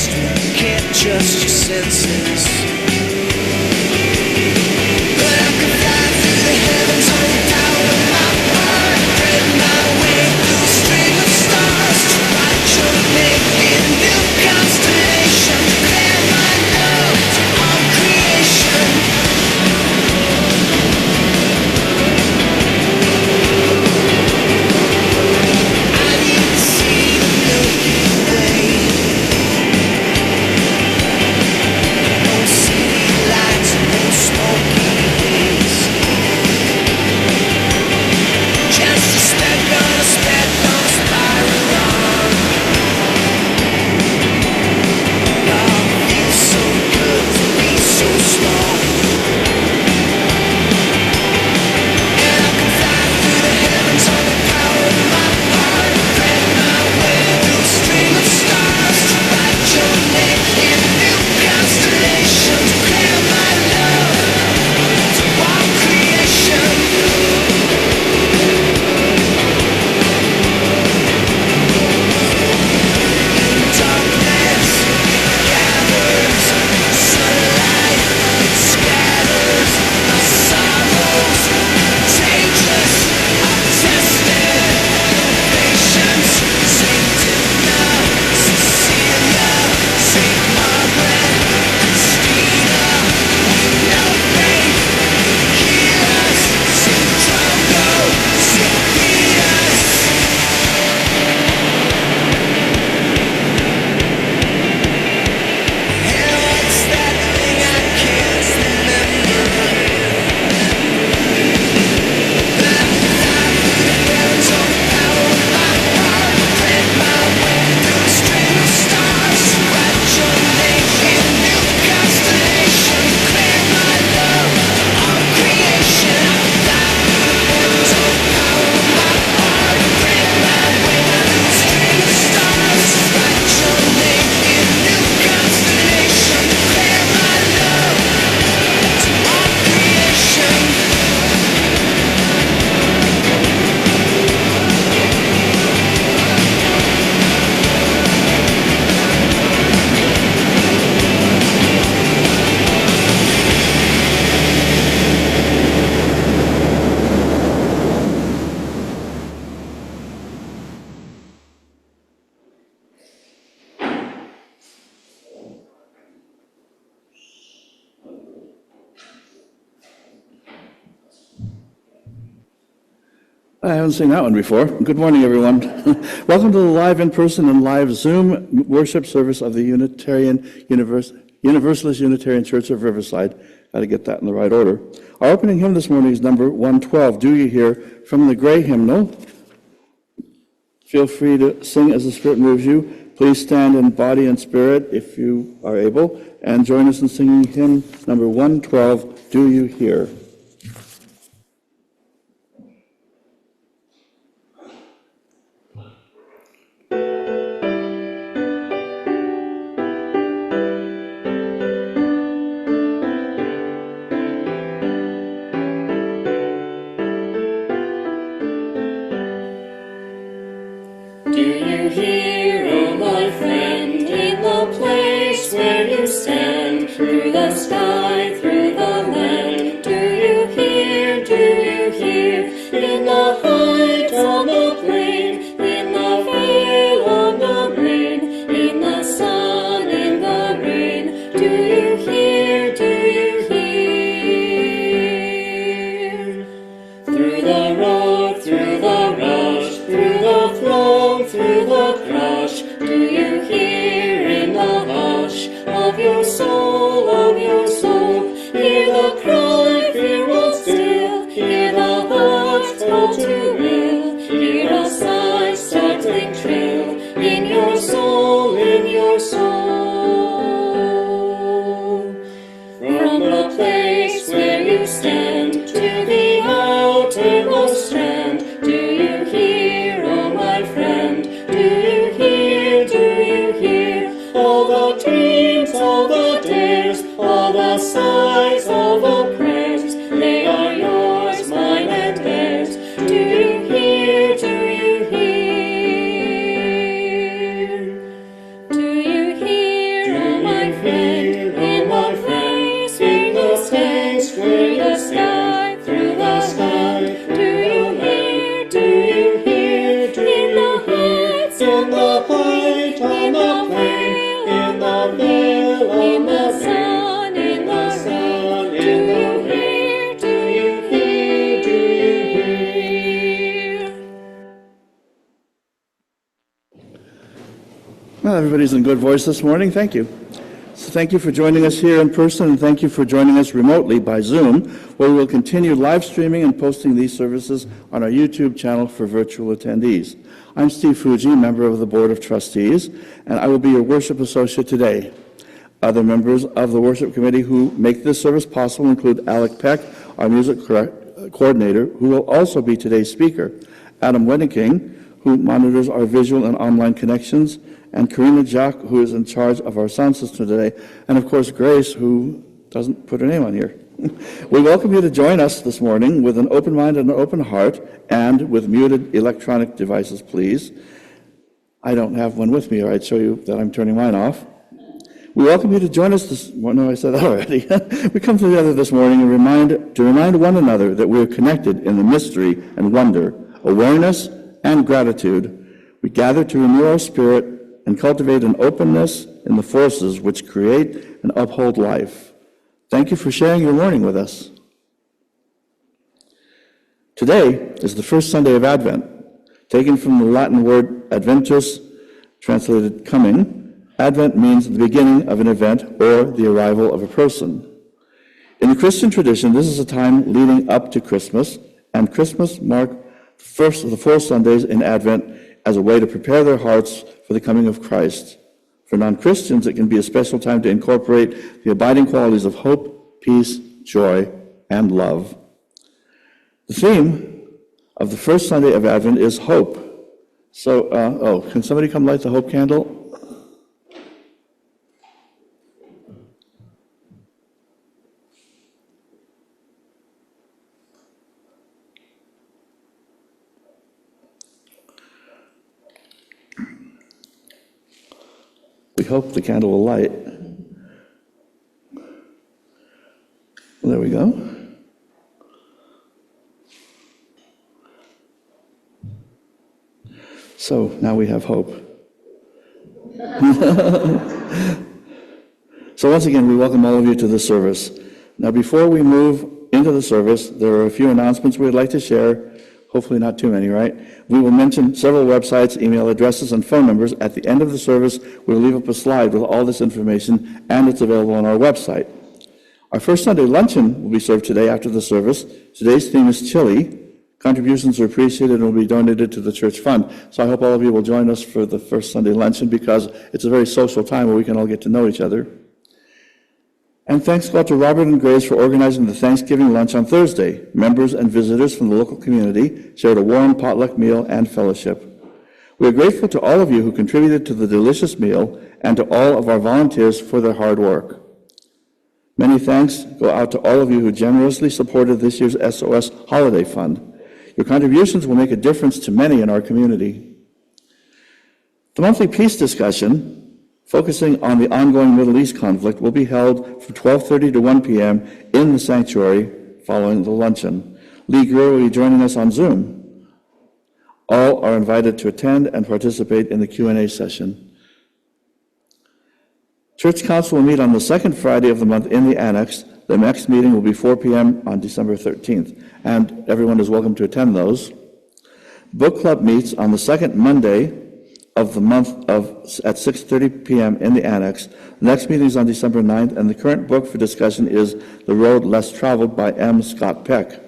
trust, can't trust your senses. But I can fly through the heavens on the power of my heart, thread my way through a string of stars to watch your naked new constellation, declare my love to all creation. I need to see the Milky Way. No city lights, no smoky haze. Just a speck on a spiral on. Oh, it feels so good to be so small. And I can fly through the heavens on the power of my heart, thread my way through a string of stars to write your name in new constellations, declare my love to all creation. Darkness gathers, sunlight it scatters. My sorrows contagious, I've tested your patience. Saint Anna, Cecilia, Saint Margaret, Christina, we know faith healers. Saint Drogo, Saint Peter's. And what's that thing I can't remember? But I can fly through the heavens on the power of my heart, thread my way through a string of stars to write your name in new constellation, declare my love to all creation. I can fly through the heavens on the power of my heart, thread my way through a string of stars to write your name in new constellation, declare my love to all creation. I haven't seen that one before. Good morning, everyone. Welcome to the live in-person and live Zoom worship service of the Universalist Unitarian Church of Riverside. Got to get that in the right order. Our opening hymn this morning is number 112, Do You Hear, from the Gray Hymnal. Feel free to sing as the Spirit moves you. Please stand in body and spirit if you are able, and join us in singing hymn number 112, Do You Hear. Do you hear, oh my friend, in the place where you stand, through the sky, through the land? Do you hear, in the height on the plain, in the vale on the plain, in the sun, in the rain? Do you hear, through the roar, through the rush, through the throng, through the crush? Do you hear in the hush of your soul, hear the cry, fear won't still, hear the heart call to will, hear a sigh, startling trill, in your soul, from the place where you stand to the outermost strand. Do you hear, oh my friend? Do you hear all the dreams, all the dares, all the sighs, all the prayers? They are yours, mine and theirs. Do you hear, do you hear? Do you hear? the veil, in the sun, in the rain. Do you hear? Do you hear? Do you hear? Well, everybody's in good voice this morning. Thank you. So thank you for joining us here in person, and thank you for joining us remotely by Zoom, where we'll continue live streaming and posting these services on our YouTube channel for virtual attendees. I'm Steve Fuji, member of the Board of Trustees, and I will be your worship associate today. Other members of the worship committee who make this service possible include Alec Peck, our music coordinator, who will also be today's speaker, Adam Weddingking, who monitors our visual and online connections, and Karina Jacques, who is in charge of our sound system today, and of course Grace, who doesn't put her name on here. We welcome you to join us this morning with an open mind and an open heart, and with muted electronic devices, please. I don't have one with me, or I'd show you that I'm turning mine off. We welcome you to join us this morning. No, I said that already. We come together this morning and remind one another that we are connected in the mystery and wonder, awareness and gratitude. We gather to renew our spirit and cultivate an openness in the forces which create and uphold life. Thank you for sharing your morning with us. Today is the first Sunday of Advent, taken from the Latin word adventus, translated coming. Advent means the beginning of an event or the arrival of a person. In the Christian tradition, this is a time leading up to Christmas, and Christmas marks the first of the 4 Sundays in Advent as a way to prepare their hearts for the coming of Christ. For non-Christians, it can be a special time to incorporate the abiding qualities of hope, peace, joy, and love. The theme of the first Sunday of Advent is hope. So, can somebody come light the hope candle? We hope the candle will light. There we go. So now we have hope. So once again, we welcome all of you to this service. Now before we move into the service, there are a few announcements we'd like to share. Hopefully not too many, right? We will mention several websites, email addresses, and phone numbers. At the end of the service, we'll leave up a slide with all this information, and it's available on our website. Our first Sunday luncheon will be served today after the service. Today's theme is chili. Contributions are appreciated and will be donated to the church fund. So I hope all of you will join us for the first Sunday luncheon, because it's a very social time where we can all get to know each other. And thanks go out to Robert and Grace for organizing the Thanksgiving lunch on Thursday. Members and visitors from the local community shared a warm potluck meal and fellowship. We are grateful to all of you who contributed to the delicious meal and to all of our volunteers for their hard work. Many thanks go out to all of you who generously supported this year's SOS Holiday Fund. Your contributions will make a difference to many in our community. The monthly peace discussion, focusing on the ongoing Middle East conflict, will be held from 12:30 to 1 p.m. in the sanctuary following the luncheon. Lee Greer will be joining us on Zoom. All are invited to attend and participate in the Q&A session. Church Council will meet on the second Friday of the month in the Annex. The next meeting will be 4 p.m. on December 13th, and everyone is welcome to attend those. Book Club meets on the second Monday of the month at 6:30 p.m. in the Annex. The next meeting is on December 9th, and the current book for discussion is The Road Less Traveled by M. Scott Peck.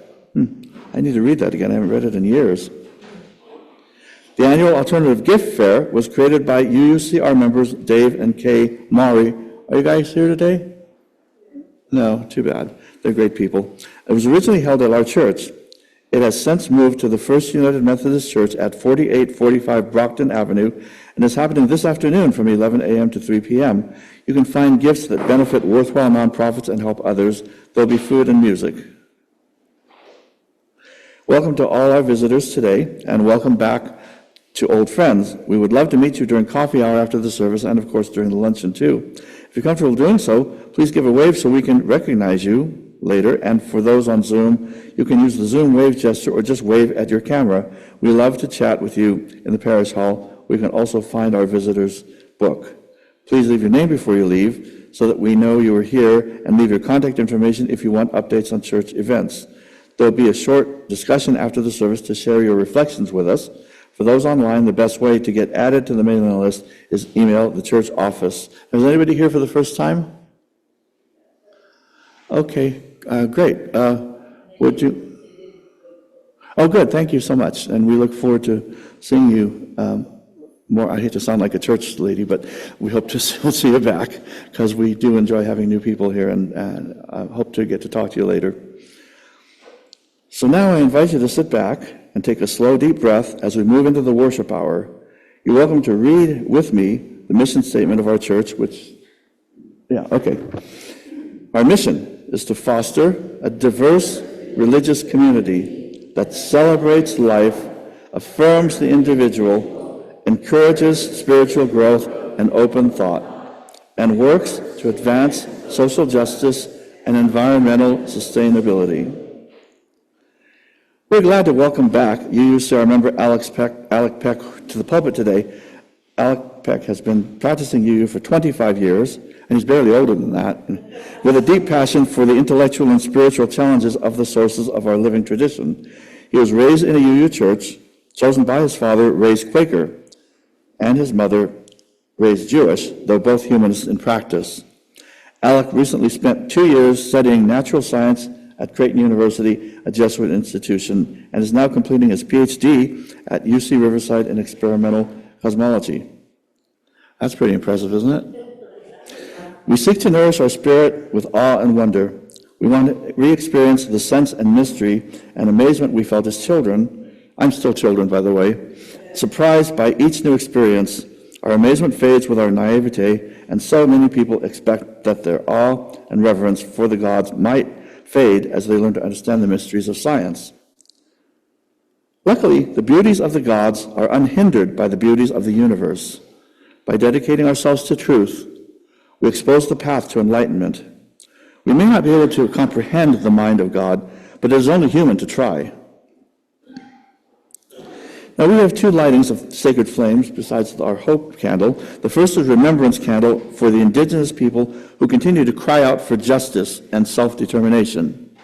I need to read that again. I haven't read it in years. The annual Alternative Gift Fair was created by UUCR members Dave and Kay Maury. Are you guys here today? No, too bad. They're great people. It was originally held at our church. It has since moved to the First United Methodist Church at 4845 Brockton Avenue and is happening this afternoon from 11 a.m. to 3 p.m. You can find gifts that benefit worthwhile nonprofits and help others. There'll be food and music. Welcome to all our visitors today, and welcome back to old friends. We would love to meet you during coffee hour after the service, and of course during the luncheon too. If you're comfortable doing so, please give a wave so we can recognize you later. And for those on Zoom, you can use the Zoom wave gesture or just wave at your camera. We love to chat with you in the parish hall. We can also find our visitors book. Please leave your name before you leave so that we know you are here, and leave your contact information if you want updates on church events. There will be a short discussion after the service to share your reflections with us. For those online, the best way to get added to the mailing list is email the church office. Is anybody here for the first time? Okay, great. Would you? Oh, good. Thank you so much. And we look forward to seeing you more. I hate to sound like a church lady, but we hope to see you back because we do enjoy having new people here, and I hope to get to talk to you later. So now I invite you to sit back and take a slow, deep breath as we move into the worship hour. You're welcome to read with me the mission statement of our church, Our mission is to foster a diverse religious community that celebrates life, affirms the individual, encourages spiritual growth and open thought, and works to advance social justice and environmental sustainability. We're glad to welcome back UUCR member Alec Peck to the pulpit today. Alec Peck has been practicing UU for 25 years, and he's barely older than that, with a deep passion for the intellectual and spiritual challenges of the sources of our living tradition. He was raised in a UU church, chosen by his father, raised Quaker, and his mother, raised Jewish, though both humanists in practice. Alec recently spent 2 years studying natural science at Creighton University, a Jesuit institution, and is now completing his PhD at UC Riverside in experimental cosmology. That's pretty impressive, isn't it? We seek to nourish our spirit with awe and wonder. We want to re-experience the sense and mystery and amazement we felt as children. I'm still children, by the way. Surprised by each new experience, our amazement fades with our naivety, and so many people expect that their awe and reverence for the gods might fade as they learn to understand the mysteries of science. Luckily, the beauties of the gods are unhindered by the beauties of the universe. By dedicating ourselves to truth, we expose the path to enlightenment. We may not be able to comprehend the mind of God, but it is only human to try. Now we have 2 lightings of sacred flames besides our hope candle. The first is remembrance candle for the indigenous people who continue to cry out for justice and self-determination.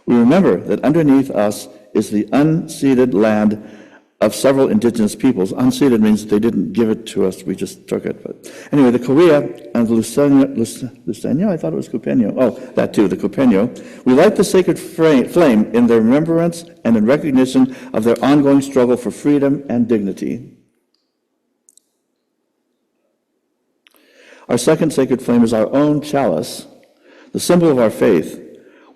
We remember that underneath us is the unceded land of several indigenous peoples. Unceded means they didn't give it to us, we just took it. But anyway, the Cahuilla and the Luceño, I thought it was Cupeño. Oh, that too, the Cupeño. We light the sacred flame in their remembrance and in recognition of their ongoing struggle for freedom and dignity. Our second sacred flame is our own chalice, the symbol of our faith.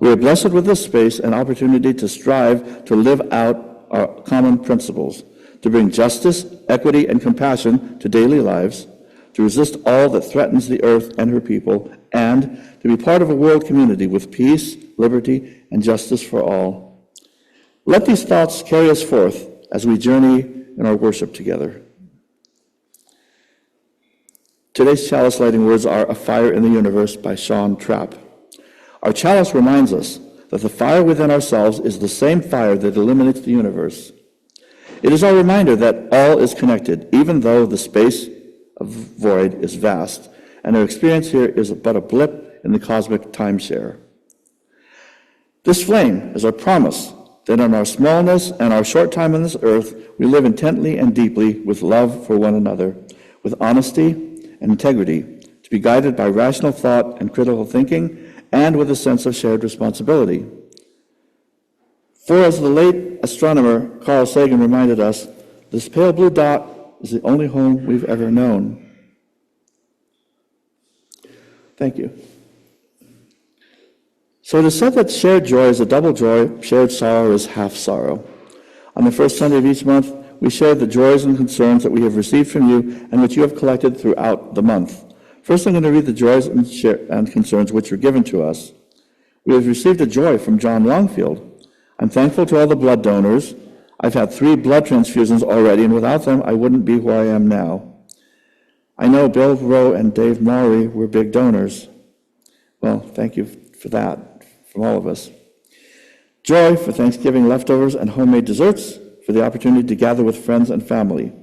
We are blessed with this space and opportunity to strive to live out our common principles, to bring justice, equity, and compassion to daily lives, to resist all that threatens the earth and her people, and to be part of a world community with peace, liberty, and justice for all. Let these thoughts carry us forth as we journey in our worship together. Today's chalice lighting words are "A Fire in the Universe" by Sean Trapp. Our chalice reminds us that the fire within ourselves is the same fire that illuminates the universe. It is our reminder that all is connected, even though the space of void is vast, and our experience here is but a blip in the cosmic timeshare. This flame is our promise that in our smallness and our short time on this earth, we live intently and deeply with love for one another, with honesty and integrity, to be guided by rational thought and critical thinking, and with a sense of shared responsibility. For as the late astronomer Carl Sagan reminded us, this pale blue dot is the only home we've ever known. Thank you. So it is said that shared joy is a double joy, shared sorrow is half sorrow. On the first Sunday of each month, we share the joys and concerns that we have received from you and which you have collected throughout the month. First, I'm going to read the joys and concerns which were given to us. We have received a joy from John Longfield. I'm thankful to all the blood donors. I've had 3 blood transfusions already, and without them, I wouldn't be where I am now. I know Bill Rowe and Dave Maury were big donors. Well, thank you for that, from all of us. Joy for Thanksgiving leftovers and homemade desserts, for the opportunity to gather with friends and family.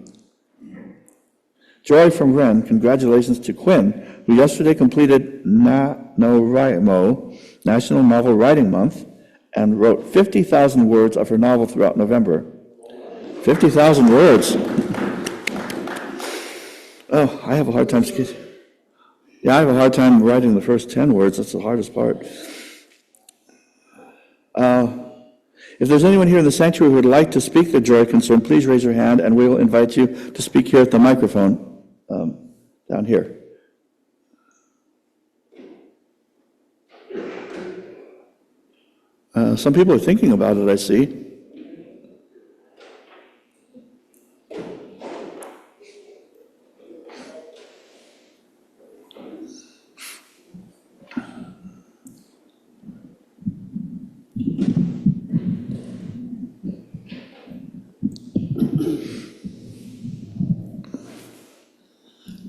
Joy from Ren. Congratulations to Quinn, who yesterday completed NaNoWriMo, National Novel Writing Month, and wrote 50,000 words of her novel throughout November. 50,000 words. Oh, I have a hard time. Yeah, I have a hard time writing the first 10 words. That's the hardest part. If there's anyone here in the sanctuary who would like to speak their joy concern, please raise your hand, and we will invite you to speak here at the microphone down here. Some people are thinking about it, I see.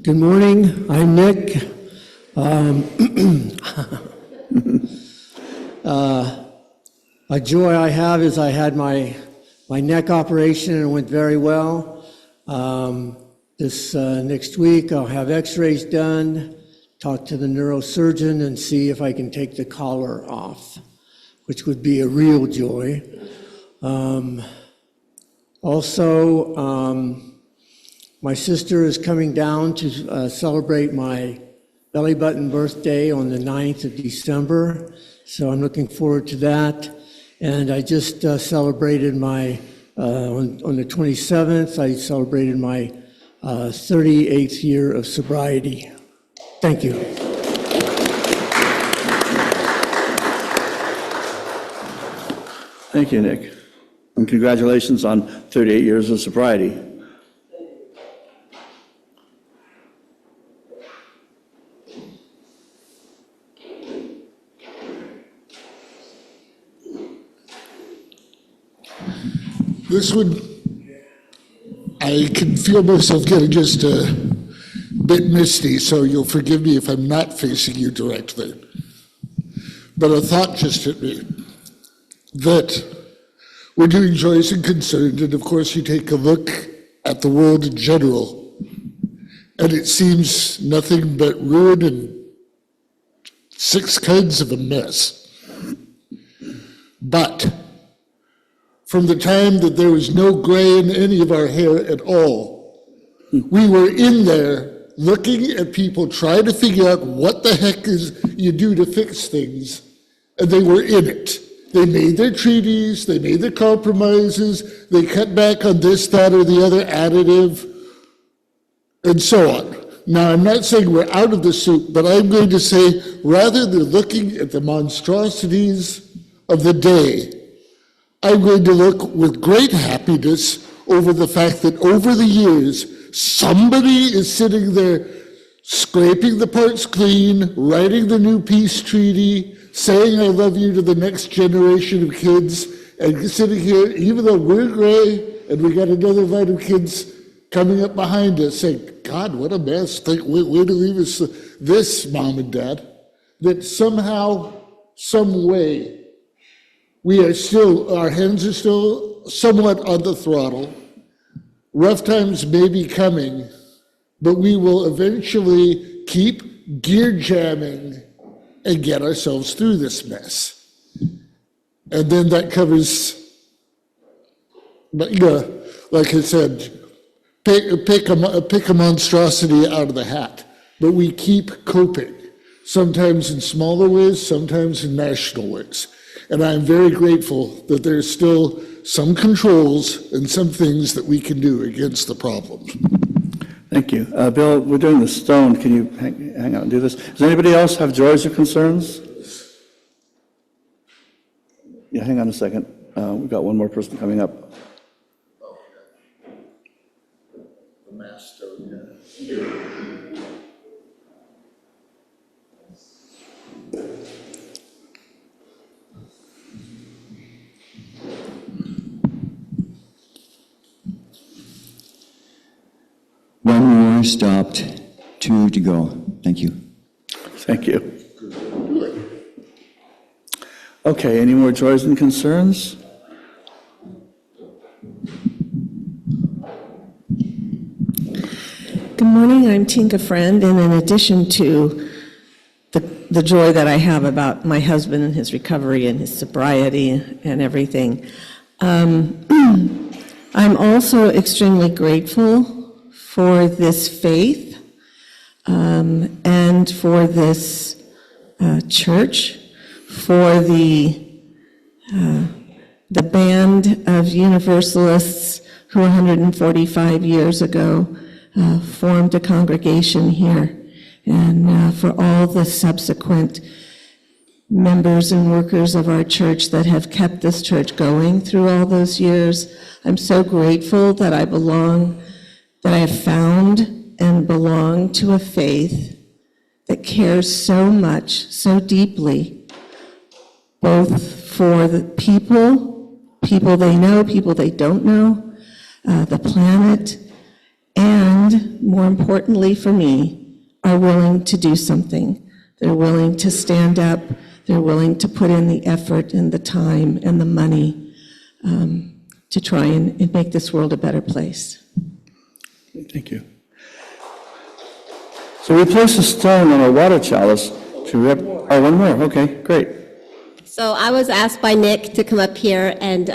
Good morning, I'm Nick. A joy I have is I had my neck operation and it went very well. This next week I'll have x-rays done, talk to the neurosurgeon and see if I can take the collar off, which would be a real joy. My sister is coming down to celebrate my belly button birthday on the 9th of December, so I'm looking forward to that. And I just celebrated my, on the 27th, I celebrated my 38th year of sobriety. Thank you. Thank you, Nick. And congratulations on 38 years of sobriety. This one, I can feel myself getting just a bit misty, so you'll forgive me if I'm not facing you directly. But a thought just hit me that we're doing joys and concerns, and of course you take a look at the world in general, and it seems nothing but ruin and six kinds of a mess. But from the time that there was no gray in any of our hair at all, we were in there looking at people trying to figure out what the heck is you do to fix things, and they were in it. They made their treaties, they made their compromises, they cut back on this, that, or the other additive, and so on. Now, I'm not saying we're out of the soup, but I'm going to say, rather than looking at the monstrosities of the day, I'm going to look with great happiness over the fact that over the years, somebody is sitting there scraping the parts clean, writing the new peace treaty, saying I love you to the next generation of kids, and sitting here, even though we're gray and we got another line of kids coming up behind us saying, God, what a mess. Where to leave us this, Mom and Dad? That somehow, some way, our hands are still somewhat on the throttle. Rough times may be coming, but we will eventually keep gear jamming and get ourselves through this mess. And then that covers, like I said, pick a monstrosity out of the hat, but we keep coping, sometimes in smaller ways, sometimes in national ways. And I'm very grateful that there's still some controls and some things that we can do against the problems. Thank you. Bill, we're doing the stone. Can you hang out and do this? Does anybody else have joys or concerns? Yeah, hang on a second. We've got one more person coming up. The mass stone, yeah. One more stopped, 2 to go. Thank you. Thank you. Okay, any more joys and concerns? Good morning, I'm Tinka Friend, and in addition to the joy that I have about my husband and his recovery and his sobriety and everything, I'm also extremely grateful for this faith and for this church, for the band of Universalists who 145 years ago formed a congregation here, and for all the subsequent members and workers of our church that have kept this church going through all those years. I'm so grateful that I have found and belong to a faith that cares so much, so deeply, both for the people they know, people they don't know, the planet, and more importantly for me, are willing to do something. They're willing to stand up. They're willing to put in the effort and the time and the money to try and make this world a better place. Thank you. So we place a stone on a water chalice to one more. Okay, great. So I was asked by Nick to come up here and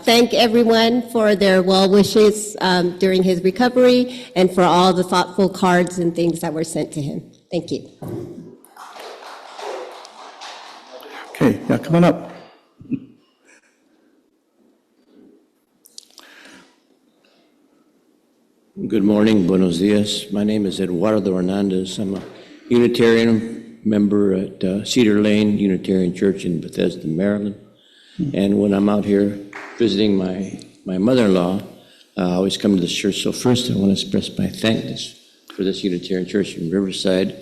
thank everyone for their well wishes during his recovery and for all the thoughtful cards and things that were sent to him. Thank you. Okay, yeah, come on up. Good morning, buenos dias. My name is Eduardo Hernandez. I'm a Unitarian member at Cedar Lane Unitarian Church in Bethesda, Maryland. And when I'm out here visiting my mother-in-law, I always come to this church. So first I want to express my thanks for this Unitarian Church in Riverside,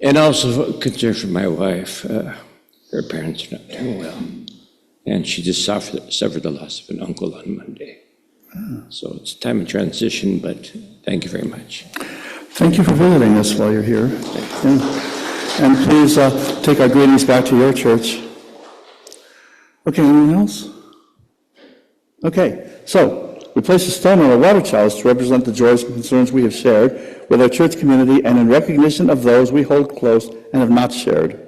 and also concern for my wife. Her parents are not doing well, and she just suffered the loss of an uncle on Monday. So it's a time of transition, but thank you very much. Thank you for visiting us while you're here. And please take our greetings back to your church. Okay, anyone else? Okay, so we place a stone on a water chalice to represent the joys and concerns we have shared with our church community and in recognition of those we hold close and have not shared.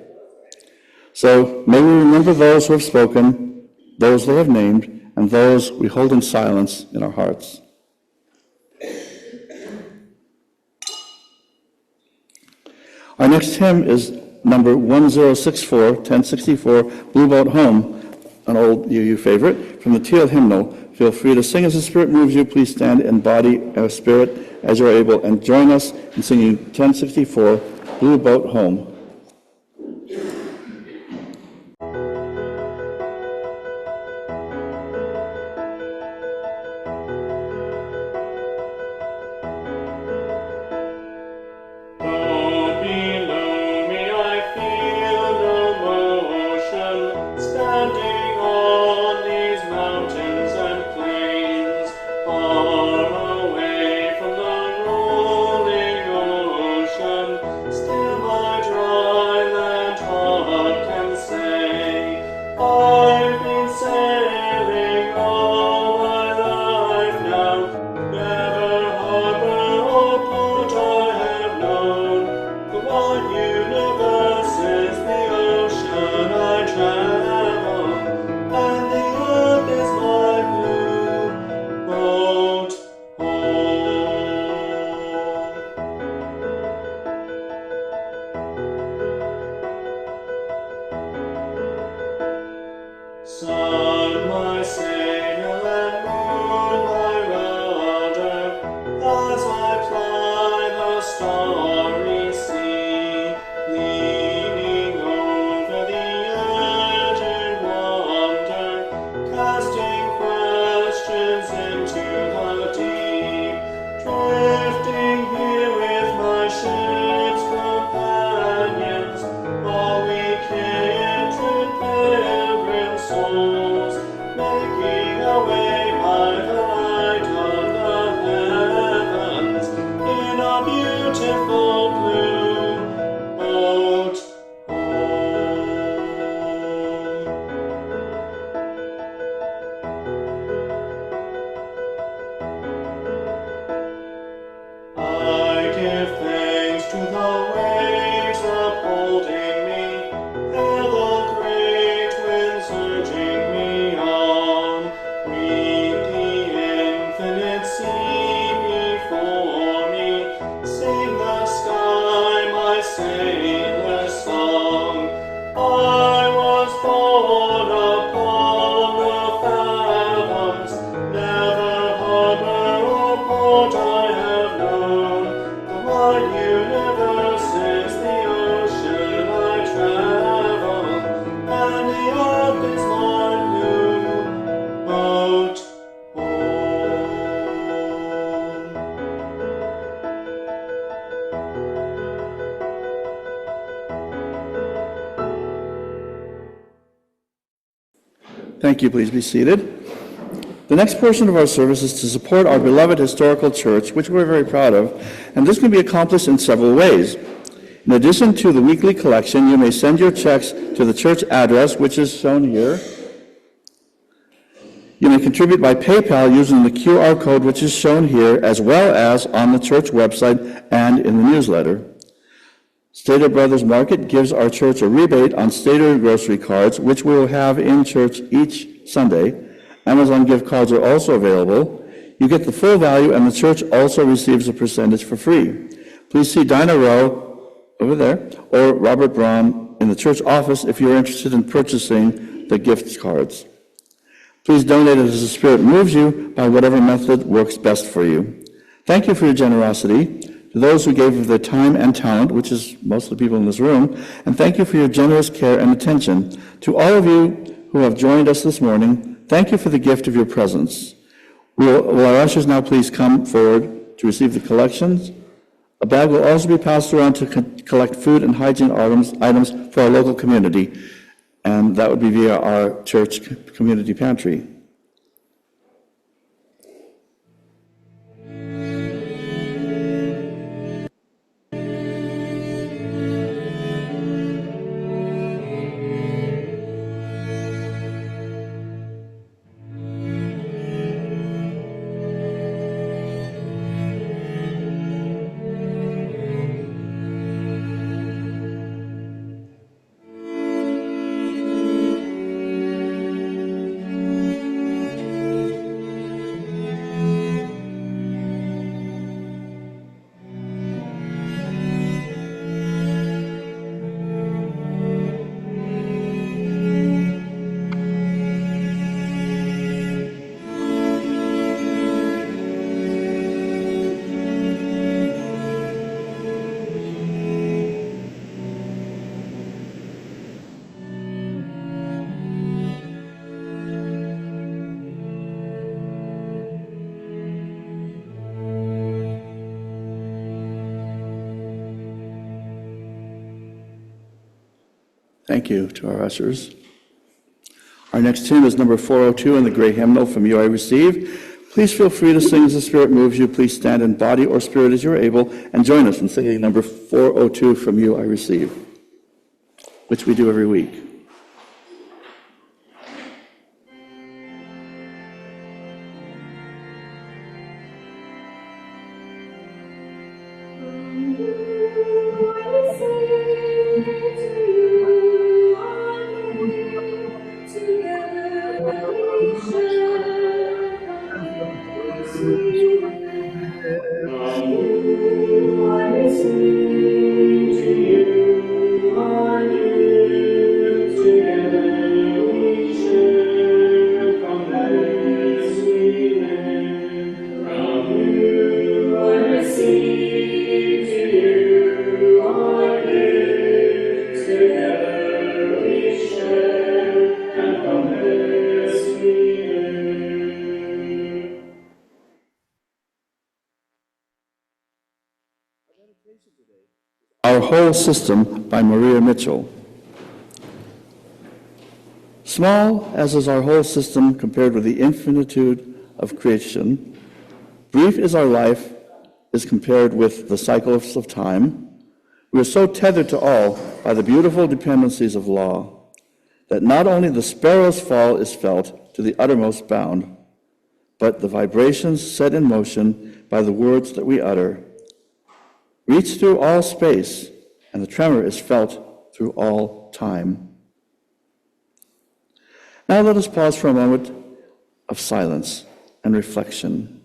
So may we remember those who have spoken, those they have named, and those we hold in silence in our hearts. Our next hymn is number 1064, 1064, Blue Boat Home, an old UU favorite, from the Teal Hymnal. Feel free to sing as the Spirit moves you. Please stand in body or spirit as you're able and join us in singing 1064, Blue Boat Home. stainless song. I was born upon the fathoms, never harbor or port I have known. The wide universe is the ocean I travel, and the earth is my new boat home. Thank you. Please be seated. The next portion of our service is to support our beloved historical church, which we're very proud of, and this can be accomplished in several ways. In addition to the weekly collection, you may send your checks to the church address, which is shown here. You may contribute by PayPal using the QR code, which is shown here, as well as on the church website and in the newsletter. Stater Brothers Market gives our church a rebate on Stater grocery cards, which we will have in church each Sunday. Amazon gift cards are also available. You get the full value, and the church also receives a percentage for free. Please see Dinah Rowe over there or Robert Braun in the church office if you're interested in purchasing the gift cards. Please donate as the Spirit moves you by whatever method works best for you. Thank you for your generosity. To those who gave of their time and talent, which is most of the people in this room, and thank you for your generous care and attention. To all of you who have joined us this morning, thank you for the gift of your presence. Will our ushers now please come forward to receive the collections? A bag will also be passed around to collect food and hygiene items for our local community, and that would be via our church community pantry. Thank you to our ushers. Our next hymn is number 402 in the gray hymnal, From You I Receive. Please feel free to sing as the Spirit moves you. Please stand in body or spirit as you're able and join us in singing number 402, From You I Receive, which we do every week. Our Whole System by Maria Mitchell. Small as is our whole system compared with the infinitude of creation, brief is our life as compared with the cycles of time. We are so tethered to all by the beautiful dependencies of law that not only the sparrow's fall is felt to the uttermost bound, but the vibrations set in motion by the words that we utter reach through all space, and the tremor is felt through all time. Now let us pause for a moment of silence and reflection.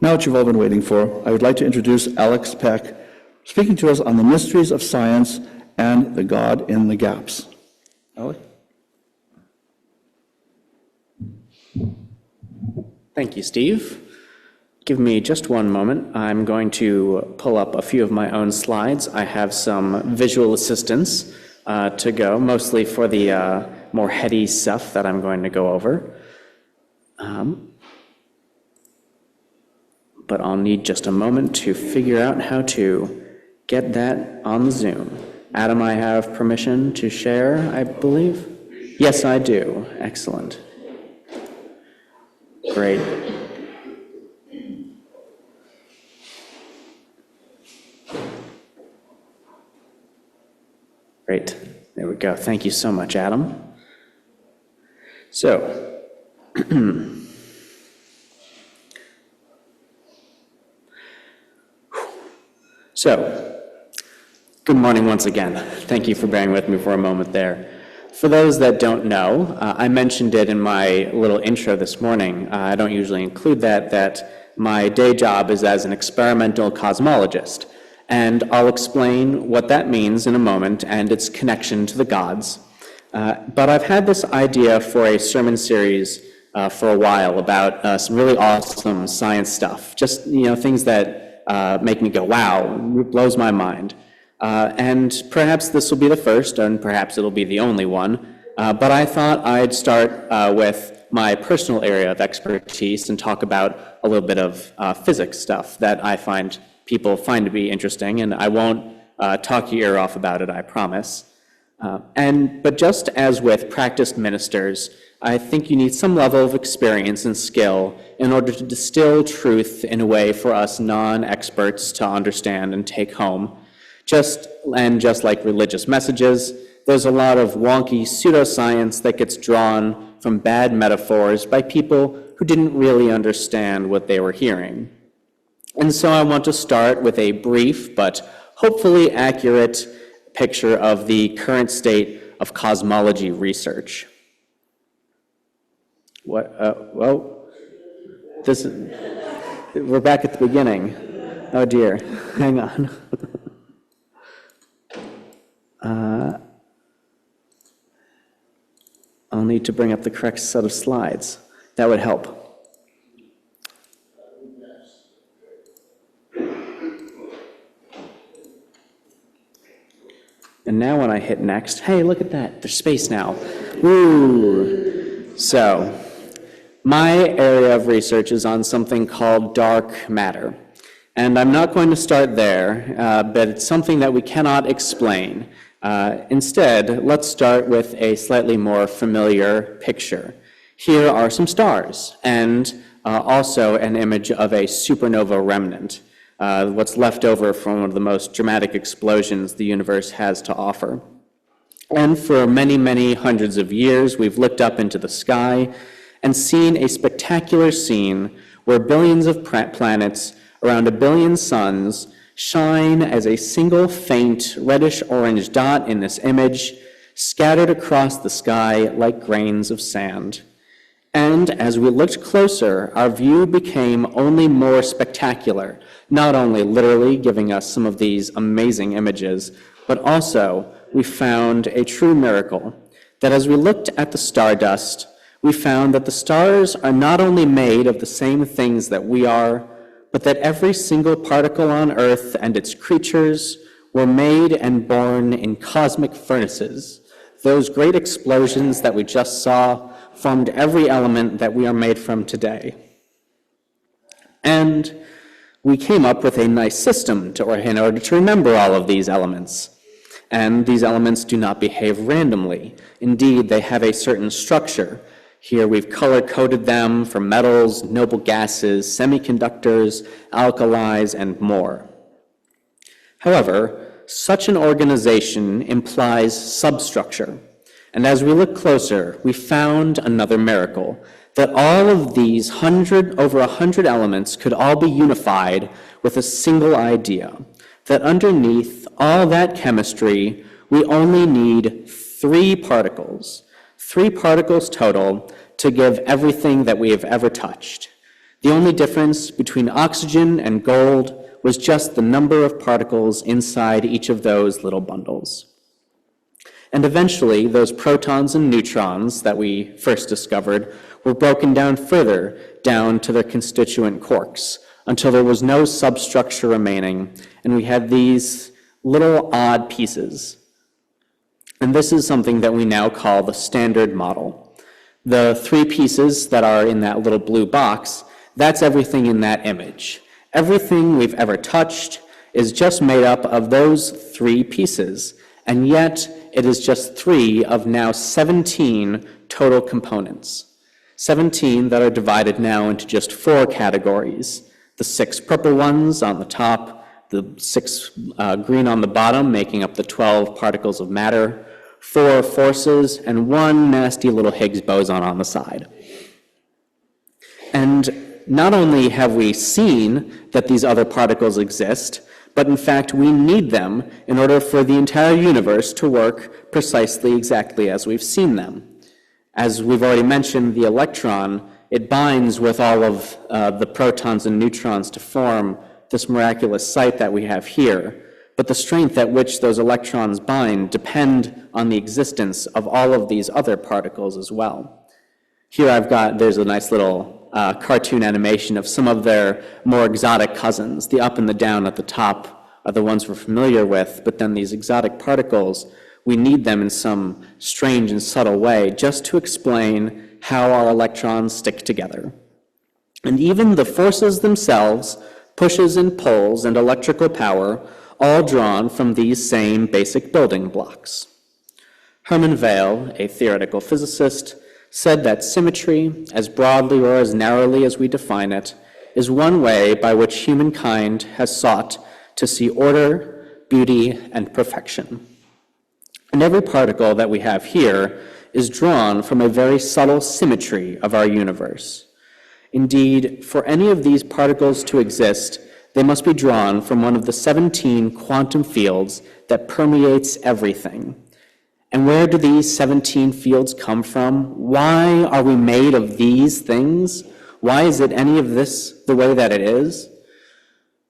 Now what you've all been waiting for, I would like to introduce Alec Peck, speaking to us on the mysteries of science and the God in the gaps. Alec? Thank you, Steve. Give me just one moment. I'm going to pull up a few of my own slides. I have some visual assistance to go, mostly for the more heady stuff that I'm going to go over. But I'll need just a moment to figure out how to get that on the Zoom. Adam, I have permission to share, I believe? Yes, I do. Excellent. Great. Great. There we go. Thank you so much, Adam. So, good morning once again. Thank you for bearing with me for a moment there. For those that don't know, I mentioned it in my little intro this morning. I don't usually include that my day job is as an experimental cosmologist. And I'll explain what that means in a moment and its connection to the gods. But I've had this idea for a sermon series for a while about some really awesome science stuff. Just, things that make me go, wow, it blows my mind. And perhaps this will be the first, and perhaps it'll be the only one. But I thought I'd start with my personal area of expertise and talk about a little bit of physics stuff that I find people find to be interesting, and I won't talk your ear off about it, I promise. But just as with practiced ministers, I think you need some level of experience and skill in order to distill truth in a way for us non-experts to understand and take home. Just like religious messages, there's a lot of wonky pseudoscience that gets drawn from bad metaphors by people who didn't really understand what they were hearing. And so I want to start with a brief but hopefully accurate picture of the current state of cosmology research. We're back at the beginning. Oh dear, hang on. I'll need to bring up the correct set of slides. That would help. And now when I hit next, hey, look at that, there's space now. Woo! So, my area of research is on something called dark matter. And I'm not going to start there, but it's something that we cannot explain. Instead, let's start with a slightly more familiar picture. Here are some stars, and also an image of a supernova remnant. What's left over from one of the most dramatic explosions the universe has to offer. And for many, many hundreds of years, we've looked up into the sky and seen a spectacular scene where billions of planets around a billion suns shine as a single faint reddish-orange dot in this image, scattered across the sky like grains of sand. And as we looked closer, our view became only more spectacular, not only literally giving us some of these amazing images, but also we found a true miracle, that as we looked at the stardust, we found that the stars are not only made of the same things that we are, but that every single particle on Earth and its creatures were made and born in cosmic furnaces. Those great explosions that we just saw formed every element that we are made from today. And we came up with a nice system in order to remember all of these elements. And these elements do not behave randomly. Indeed, they have a certain structure. Here we've color-coded them for metals, noble gases, semiconductors, alkalis, and more. However, such an organization implies substructure. And as we look closer, we found another miracle, that all of these over 100 elements could all be unified with a single idea, that underneath all that chemistry, we only need three particles total to give everything that we have ever touched. The only difference between oxygen and gold was just the number of particles inside each of those little bundles. And eventually, those protons and neutrons that we first discovered were broken down further down to their constituent quarks until there was no substructure remaining, and we had these little odd pieces. And this is something that we now call the Standard Model. The three pieces that are in that little blue box, that's everything in that image. Everything we've ever touched is just made up of those three pieces, and yet it is just 3 of now 17 total components. 17 that are divided now into just 4 categories. The 6 purple ones on the top, the 6 green on the bottom, making up the 12 particles of matter, 4 forces, and 1 nasty little Higgs boson on the side. And not only have we seen that these other particles exist, but in fact we need them in order for the entire universe to work precisely exactly as we've seen them. As we've already mentioned, the electron, it binds with all of the protons and neutrons to form this miraculous site that we have here. But the strength at which those electrons bind depend on the existence of all of these other particles as well. Here there's a nice little cartoon animation of some of their more exotic cousins. The up and the down at the top are the ones we're familiar with, but then these exotic particles, we need them in some strange and subtle way just to explain how our electrons stick together. And even the forces themselves, pushes and pulls and electrical power, all drawn from these same basic building blocks. Hermann Weyl, a theoretical physicist, said that symmetry, as broadly or as narrowly as we define it, is one way by which humankind has sought to see order, beauty, and perfection. And every particle that we have here is drawn from a very subtle symmetry of our universe. Indeed, for any of these particles to exist, they must be drawn from one of the 17 quantum fields that permeates everything. And where do these 17 fields come from? Why are we made of these things? Why is it any of this the way that it is?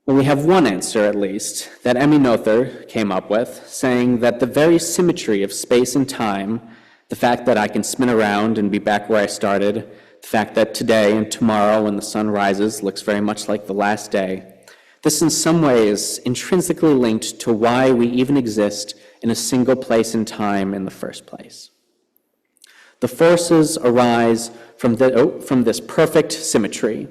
Well, we have one answer, at least, that Emmy Noether came up with, saying that the very symmetry of space and time, the fact that I can spin around and be back where I started, the fact that today and tomorrow when the sun rises looks very much like the last day, this in some way is intrinsically linked to why we even exist in a single place in time in the first place. The forces arise from this perfect symmetry.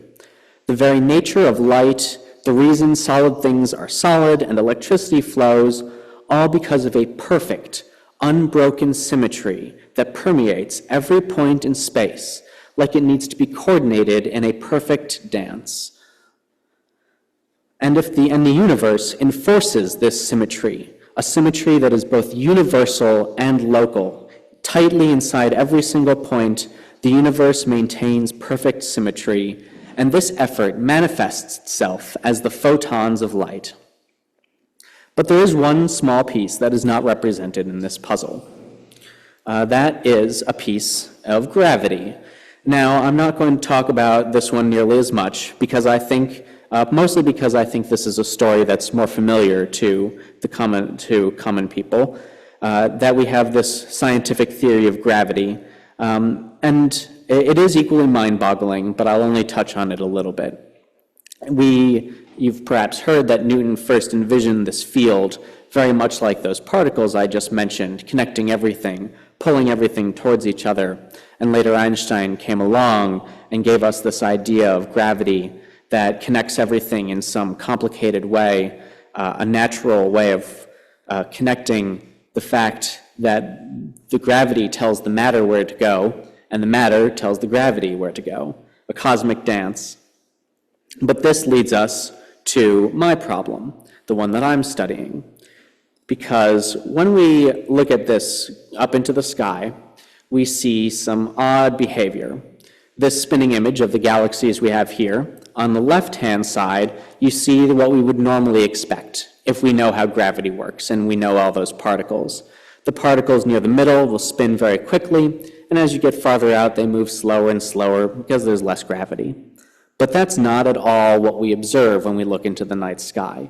The very nature of light, the reason solid things are solid and electricity flows, all because of a perfect, unbroken symmetry that permeates every point in space, like it needs to be coordinated in a perfect dance. And the universe enforces this symmetry, a symmetry that is both universal and local. Tightly inside every single point, the universe maintains perfect symmetry, and this effort manifests itself as the photons of light. But there is one small piece that is not represented in this puzzle. That is a piece of gravity. Now, I'm not going to talk about this one nearly as much because I think mostly because I think this is a story that's more familiar to common people, that we have this scientific theory of gravity, and it is equally mind-boggling, but I'll only touch on it a little bit. You've perhaps heard that Newton first envisioned this field very much like those particles I just mentioned, connecting everything, pulling everything towards each other, and later Einstein came along and gave us this idea of gravity that connects everything in some complicated way, a natural way of connecting the fact that the gravity tells the matter where to go, and the matter tells the gravity where to go, a cosmic dance. But this leads us to my problem, the one that I'm studying. Because when we look at this up into the sky, we see some odd behavior. This spinning image of the galaxies we have here, on the left-hand side, you see what we would normally expect if we know how gravity works and we know all those particles. The particles near the middle will spin very quickly, and as you get farther out, they move slower and slower because there's less gravity. But that's not at all what we observe when we look into the night sky.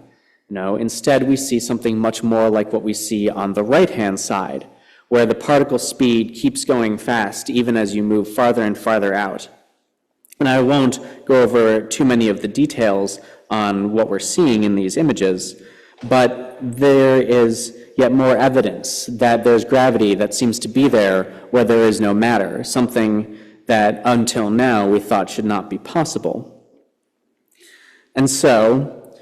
No, instead we see something much more like what we see on the right-hand side, where the particle speed keeps going fast even as you move farther and farther out. And I won't go over too many of the details on what we're seeing in these images, but there is yet more evidence that there's gravity that seems to be there where there is no matter, something that until now we thought should not be possible. And so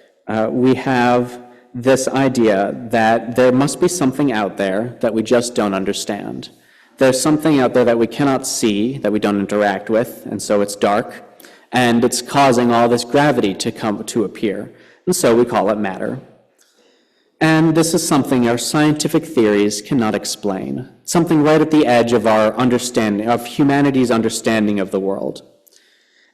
we have this idea that there must be something out there that we just don't understand. There's something out there that we cannot see, that we don't interact with, and so it's dark, and it's causing all this gravity to appear, and so we call it matter. And this is something our scientific theories cannot explain, something right at the edge of our understanding, of humanity's understanding of the world.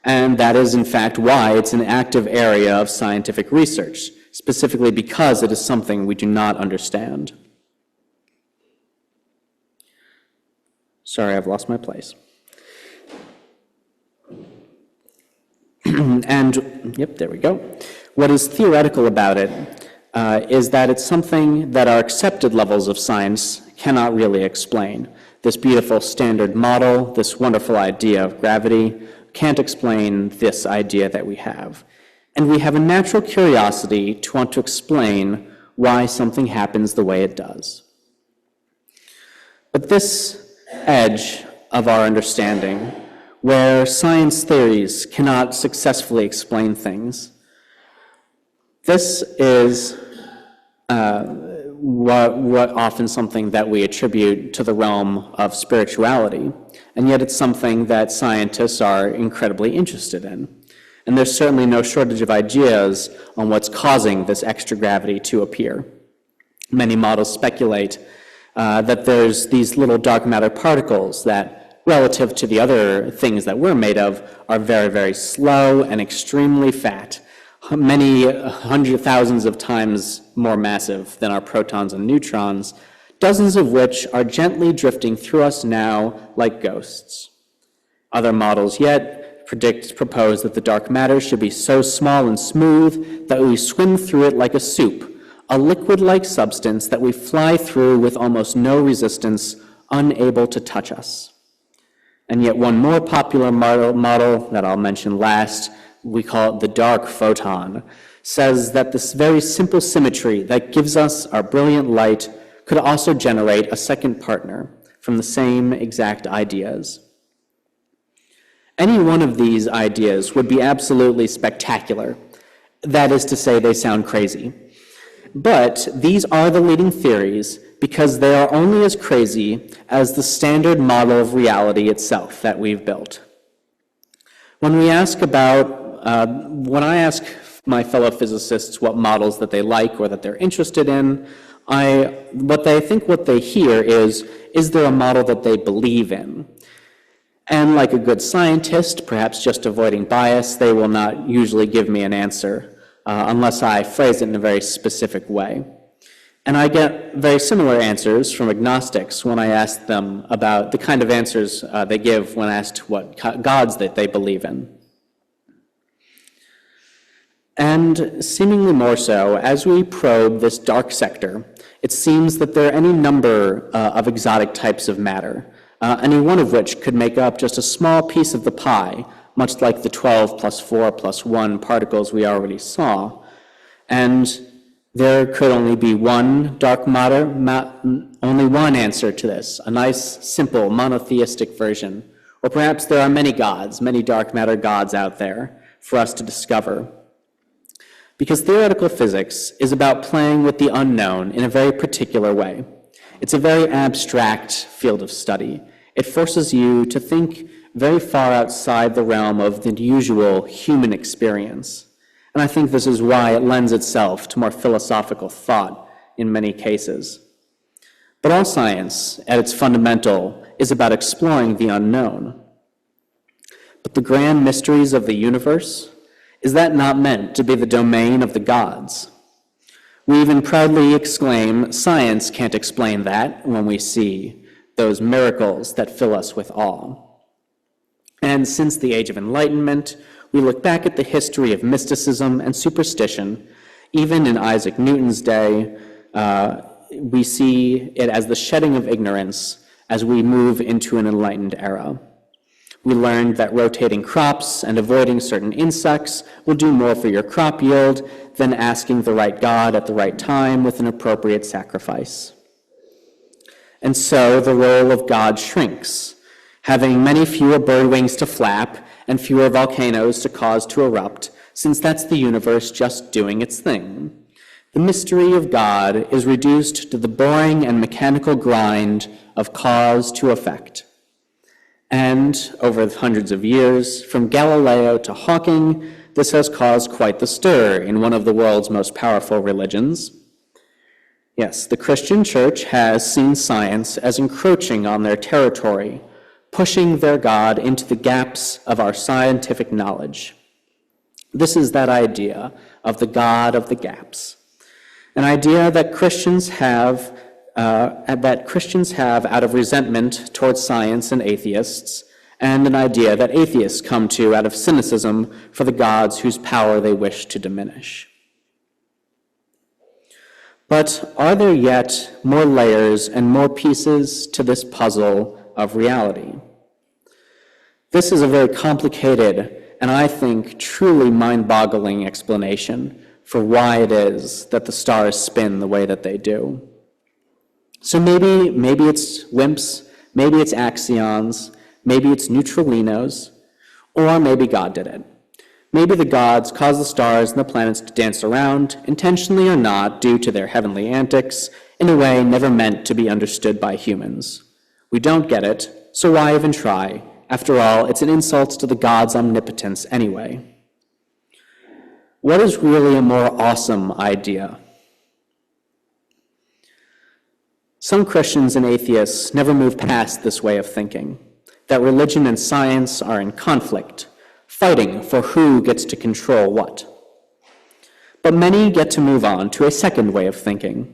And that is, in fact, why it's an active area of scientific research, specifically because it is something we do not understand. Sorry, I've lost my place. And, yep, there we go. What is theoretical about it is that it's something that our accepted levels of science cannot really explain. This beautiful standard model, this wonderful idea of gravity, can't explain this idea that we have. And we have a natural curiosity to want to explain why something happens the way it does. But this edge of our understanding, where science theories cannot successfully explain things, this is what often something that we attribute to the realm of spirituality, and yet it's something that scientists are incredibly interested in. And there's certainly no shortage of ideas on what's causing this extra gravity to appear. Many models speculate that there's these little dark matter particles that, relative to the other things that we're made of, are very, very slow and extremely fat, many hundred thousands of times more massive than our protons and neutrons, dozens of which are gently drifting through us now like ghosts. Other models yet propose that the dark matter should be so small and smooth that we swim through it like a soup, a liquid-like substance that we fly through with almost no resistance, unable to touch us. And yet one more popular model that I'll mention last, we call it the dark photon, says that this very simple symmetry that gives us our brilliant light could also generate a second partner from the same exact ideas. Any one of these ideas would be absolutely spectacular. That is to say, they sound crazy. But these are the leading theories because they are only as crazy as the standard model of reality itself that we've built. When I ask my fellow physicists what models that they like or that they're interested in, what they hear is there a model that they believe in? And like a good scientist, perhaps just avoiding bias, they will not usually give me an answer unless I phrase it in a very specific way. And I get very similar answers from agnostics when I ask them about the kind of answers they give when asked what gods that they believe in. And seemingly more so, as we probe this dark sector, it seems that there are any number of exotic types of matter, any one of which could make up just a small piece of the pie, much like the 12 plus 4 plus 1 particles we already saw. And there could only be one dark matter, only one answer to this, a nice, simple, monotheistic version. Or perhaps there are many gods, many dark matter gods out there for us to discover. Because theoretical physics is about playing with the unknown in a very particular way. It's a very abstract field of study. It forces you to think very far outside the realm of the usual human experience. And I think this is why it lends itself to more philosophical thought in many cases. But all science, at its fundamental, is about exploring the unknown. But the grand mysteries of the universe, is that not meant to be the domain of the gods? We even proudly exclaim, science can't explain that, when we see those miracles that fill us with awe. And since the age of enlightenment, We look back at the history of mysticism and superstition. Even in Isaac Newton's day, we see it as the shedding of ignorance as we move into an enlightened era. We learned that rotating crops and avoiding certain insects will do more for your crop yield than asking the right God at the right time with an appropriate sacrifice. And so the role of God shrinks, having many fewer bird wings to flap and fewer volcanoes to cause to erupt, since that's the universe just doing its thing. The mystery of God is reduced to the boring and mechanical grind of cause to effect. And over hundreds of years, from Galileo to Hawking, this has caused quite the stir in one of the world's most powerful religions. Yes, the Christian church has seen science as encroaching on their territory, pushing their God into the gaps of our scientific knowledge. This is that idea of the God of the gaps, an idea that Christians have out of resentment towards science and atheists, and an idea that atheists come to out of cynicism for the gods whose power they wish to diminish. But are there yet more layers and more pieces to this puzzle of reality? This is a very complicated and I think truly mind-boggling explanation for why it is that the stars spin the way that they do. So maybe it's WIMPs, maybe it's axions, maybe it's neutralinos, or maybe God did it. Maybe the gods caused the stars and the planets to dance around, intentionally or not, due to their heavenly antics, in a way never meant to be understood by humans. We don't get it, so why even try? After all, it's an insult to the gods' omnipotence anyway. What is really a more awesome idea? Some Christians and atheists never move past this way of thinking, that religion and science are in conflict, fighting for who gets to control what. But many get to move on to a second way of thinking,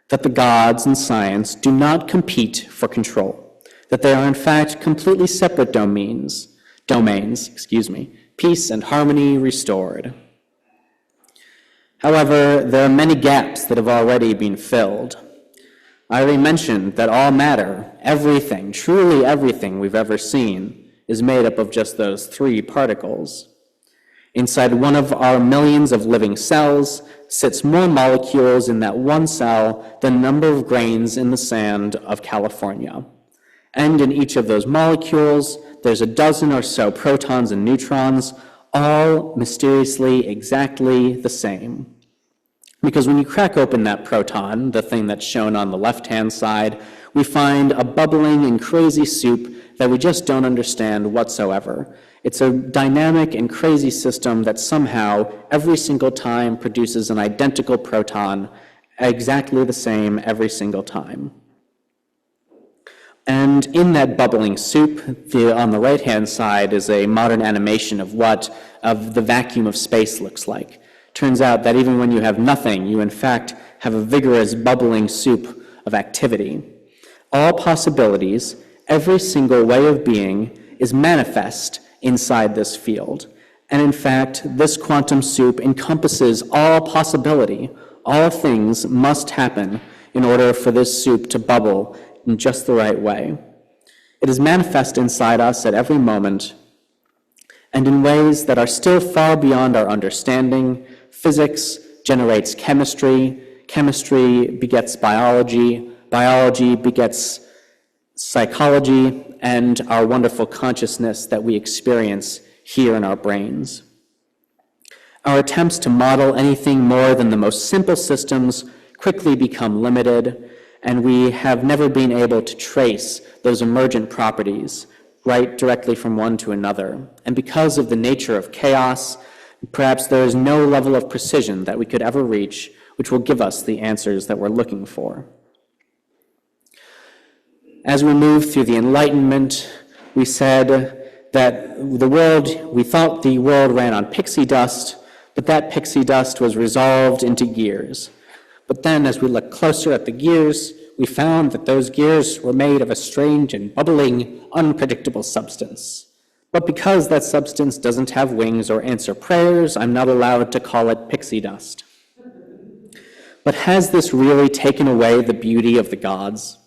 that the gods and science do not compete for control, that they are in fact completely separate domains, peace and harmony restored. However, there are many gaps that have already been filled. I already mentioned that all matter, everything, truly everything we've ever seen, is made up of just those 3 particles. Inside one of our millions of living cells sits more molecules in that one cell than the number of grains in the sand of California. And in each of those molecules, there's a dozen or so protons and neutrons, all mysteriously exactly the same. Because when you crack open that proton, the thing that's shown on the left-hand side, we find a bubbling and crazy soup that we just don't understand whatsoever. It's a dynamic and crazy system that somehow, every single time, produces an identical proton, exactly the same every single time. And in that bubbling soup, on the right-hand side is a modern animation of what the vacuum of space looks like. Turns out that even when you have nothing, you in fact have a vigorous bubbling soup of activity. All possibilities, every single way of being is manifest inside this field. And in fact, this quantum soup encompasses all possibility. All things must happen in order for this soup to bubble in just the right way. It is manifest inside us at every moment, and in ways that are still far beyond our understanding. Physics generates chemistry, chemistry begets biology, biology begets psychology, and our wonderful consciousness that we experience here in our brains. Our attempts to model anything more than the most simple systems quickly become limited, and we have never been able to trace those emergent properties right directly from one to another. And because of the nature of chaos, perhaps there is no level of precision that we could ever reach which will give us the answers that we're looking for. As we move through the Enlightenment, we said that we thought the world ran on pixie dust, but that pixie dust was resolved into gears. But then as we looked closer at the gears, we found that those gears were made of a strange and bubbling, unpredictable substance. But because that substance doesn't have wings or answer prayers, I'm not allowed to call it pixie dust. But has this really taken away the beauty of the gods?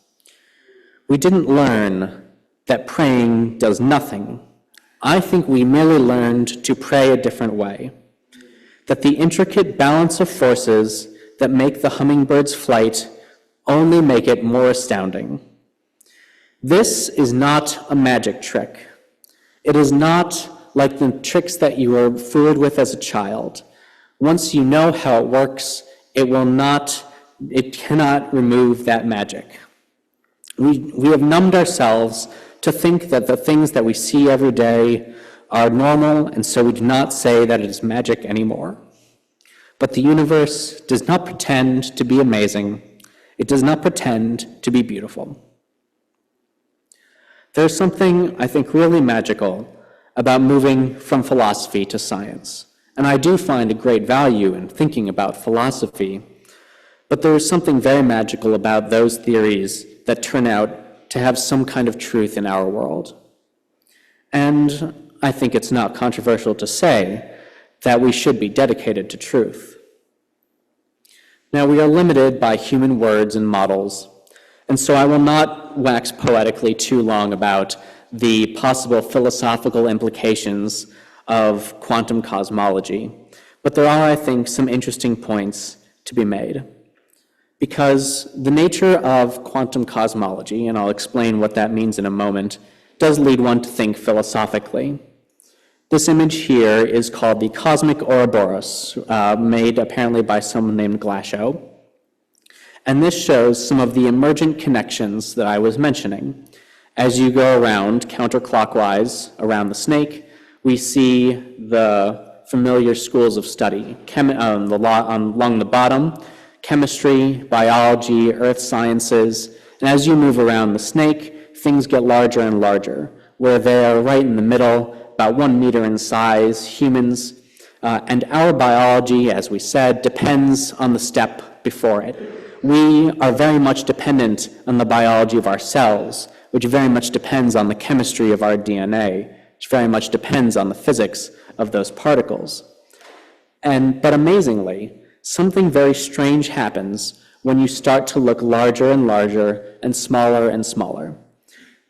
We didn't learn that praying does nothing. I think we merely learned to pray a different way. That the intricate balance of forces that make the hummingbird's flight only make it more astounding. This is not a magic trick. It is not like the tricks that you were fooled with as a child. Once you know how it works, it cannot remove that magic. We have numbed ourselves to think that the things that we see every day are normal, and so we do not say that it is magic anymore. But the universe does not pretend to be amazing. It does not pretend to be beautiful. There's something, I think, really magical about moving from philosophy to science. And I do find a great value in thinking about philosophy, but there is something very magical about those theories that turn out to have some kind of truth in our world. And I think it's not controversial to say that we should be dedicated to truth. Now, we are limited by human words and models, and so I will not wax poetically too long about the possible philosophical implications of quantum cosmology, but there are, I think, some interesting points to be made. Because the nature of quantum cosmology, and I'll explain what that means in a moment, does lead one to think philosophically. This image here is called the cosmic Ouroboros, made apparently by someone named Glashow. And this shows some of the emergent connections that I was mentioning. As you go around counterclockwise around the snake, we see the familiar schools of study. Along the bottom, chemistry, biology, earth sciences, and as you move around the snake, things get larger and larger, where they are right in the middle, about 1 meter in size, humans, and our biology, as we said, depends on the step before it. We are very much dependent on the biology of our cells, which very much depends on the chemistry of our DNA, which very much depends on the physics of those particles. But amazingly, something very strange happens when you start to look larger and larger and smaller,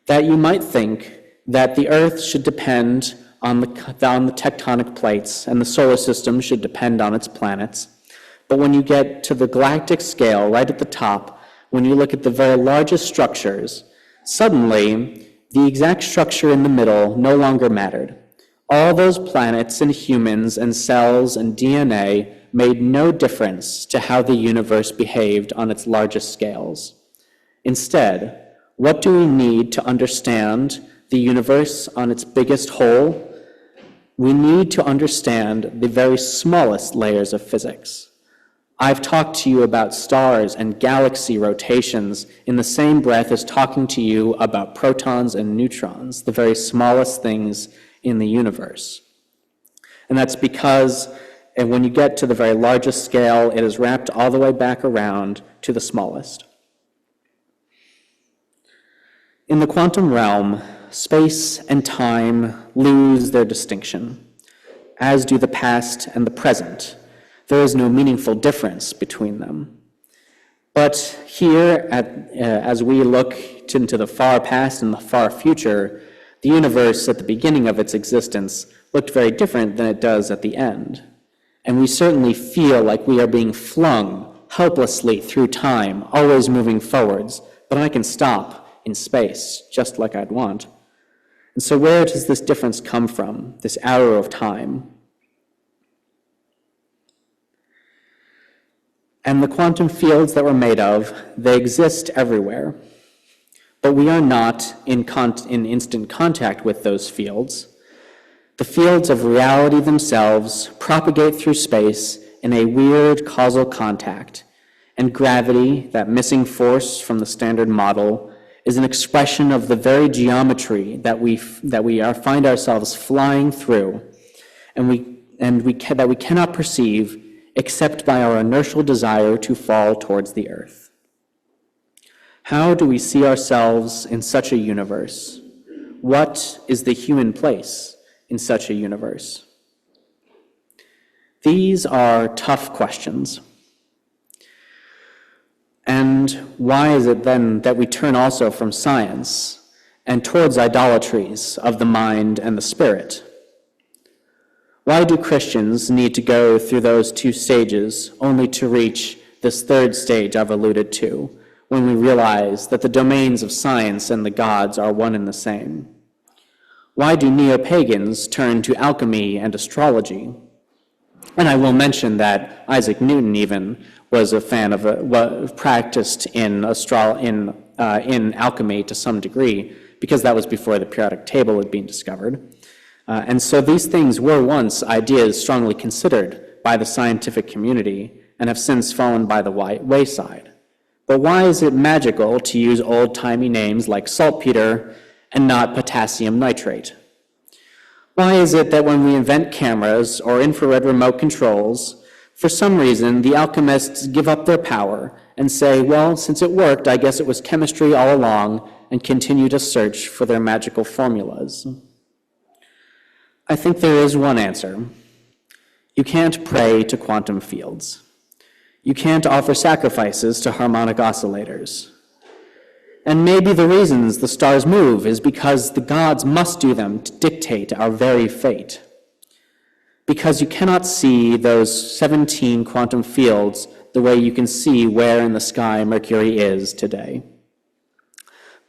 that you might think that the Earth should depend on the tectonic plates and the solar system should depend on its planets. But when you get to the galactic scale, right at the top, when you look at the very largest structures, suddenly the exact structure in the middle no longer mattered. All those planets and humans and cells and DNA made no difference to how the universe behaved on its largest scales. Instead, what do we need to understand the universe on its biggest whole? We need to understand the very smallest layers of physics. I've talked to you about stars and galaxy rotations in the same breath as talking to you about protons and neutrons, the very smallest things in the universe. And that's because when you get to the very largest scale, it is wrapped all the way back around to the smallest. In the quantum realm, space and time lose their distinction, as do the past and the present. There is no meaningful difference between them. But here, as we look into the far past and the far future, the universe at the beginning of its existence looked very different than it does at the end. And we certainly feel like we are being flung helplessly through time, always moving forwards, but I can stop in space, just like I'd want. And so where does this difference come from, this arrow of time? And the quantum fields that we're made of, they exist everywhere. But we are not in instant contact with those fields. The fields of reality themselves propagate through space in a weird causal contact. And gravity, that missing force from the standard model, is an expression of the very geometry that we find ourselves flying through, that we cannot perceive except by our inertial desire to fall towards the earth. How do we see ourselves in such a universe? what is the human place in such a universe? These are tough questions. And why is it then that we turn also from science and towards idolatries of the mind and the spirit? Why do Christians need to go through those two stages only to reach this third stage I've alluded to, when we realize that the domains of science and the gods are one and the same? Why do neo-pagans turn to alchemy and astrology? And I will mention that Isaac Newton even was a fan of, practiced in alchemy to some degree, because that was before the periodic table had been discovered. And so these things were once ideas strongly considered by the scientific community and have since fallen by the wayside. But why is it magical to use old-timey names like saltpeter and not potassium nitrate? Why is it that when we invent cameras or infrared remote controls, for some reason the alchemists give up their power and say, well, since it worked, I guess it was chemistry all along, and continue to search for their magical formulas? I think there is one answer. You can't pray to quantum fields. You can't offer sacrifices to harmonic oscillators. And maybe the reasons the stars move is because the gods must do them to dictate our very fate. Because you cannot see those 17 quantum fields the way you can see where in the sky Mercury is today.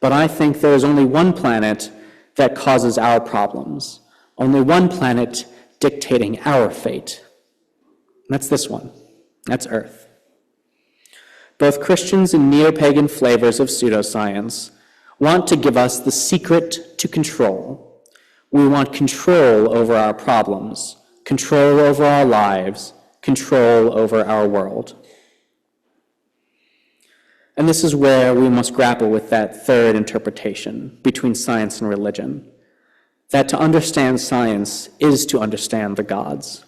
But I think there is only one planet that causes our problems, only one planet dictating our fate. And that's this one. That's Earth. Both Christians and neo-pagan flavors of pseudoscience want to give us the secret to control. We want control over our problems, control over our lives, control over our world. And this is where we must grapple with that third interpretation between science and religion, that to understand science is to understand the gods.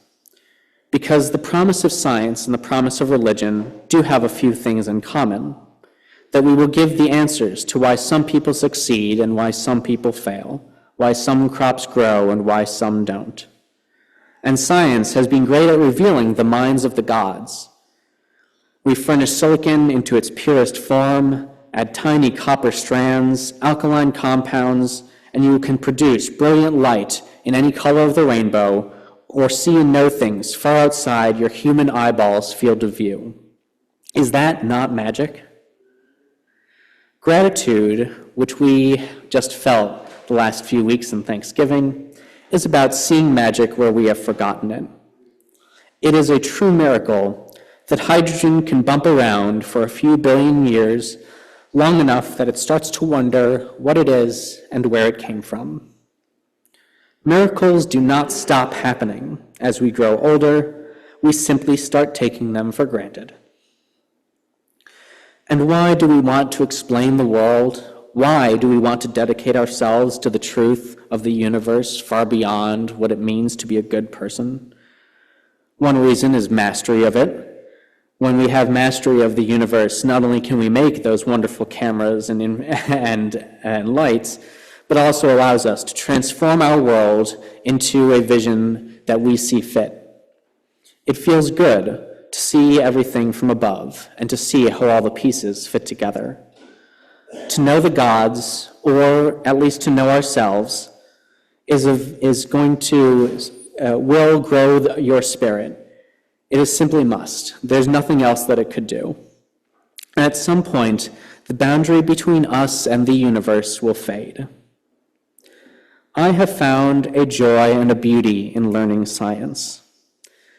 Because the promise of science and the promise of religion do have a few things in common, that we will give the answers to why some people succeed and why some people fail, why some crops grow and why some don't. And science has been great at revealing the minds of the gods. We furnish silicon into its purest form, add tiny copper strands, alkaline compounds, and you can produce brilliant light in any color of the rainbow, or see and know things far outside your human eyeball's field of view. Is that not magic? Gratitude, which we just felt the last few weeks in Thanksgiving, is about seeing magic where we have forgotten it. It is a true miracle that hydrogen can bump around for a few billion years, long enough that it starts to wonder what it is and where it came from. Miracles do not stop happening as we grow older. We simply start taking them for granted. And why do we want to explain the world? Why do we want to dedicate ourselves to the truth of the universe far beyond what it means to be a good person? One reason is mastery of it. When we have mastery of the universe, not only can we make those wonderful cameras and lights, but also allows us to transform our world into a vision that we see fit. It feels good to see everything from above and to see how all the pieces fit together. To know the gods, or at least to know ourselves, is going to, will grow your spirit. It is simply must. There's nothing else that it could do. And at some point, the boundary between us and the universe will fade. I have found a joy and a beauty in learning science.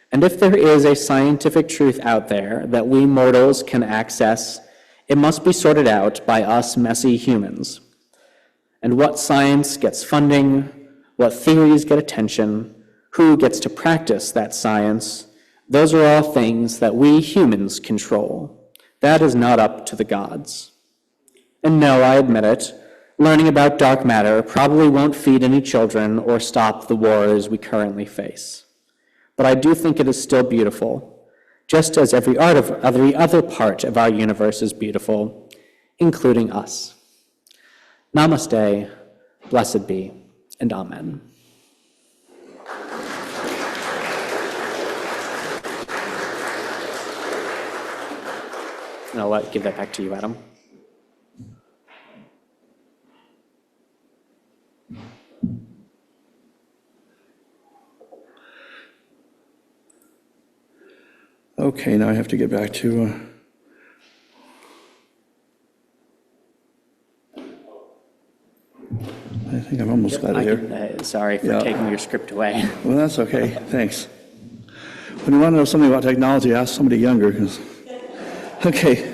And if there is a scientific truth out there that we mortals can access, it must be sorted out by us messy humans. And what science gets funding, what theories get attention, who gets to practice that science, those are all things that we humans control. That is not up to the gods. And no, I admit it, learning about dark matter probably won't feed any children or stop the wars we currently face. But I do think it is still beautiful, just as every other part of our universe is beautiful, including us. Namaste. Blessed be, and amen. And I'll give that back to you, Adam. Okay, now I have to get back to, I think I've almost got it here. Sorry for Yeah. taking your script away. Well, that's okay, thanks. When you want to know something about technology, ask somebody younger. Okay,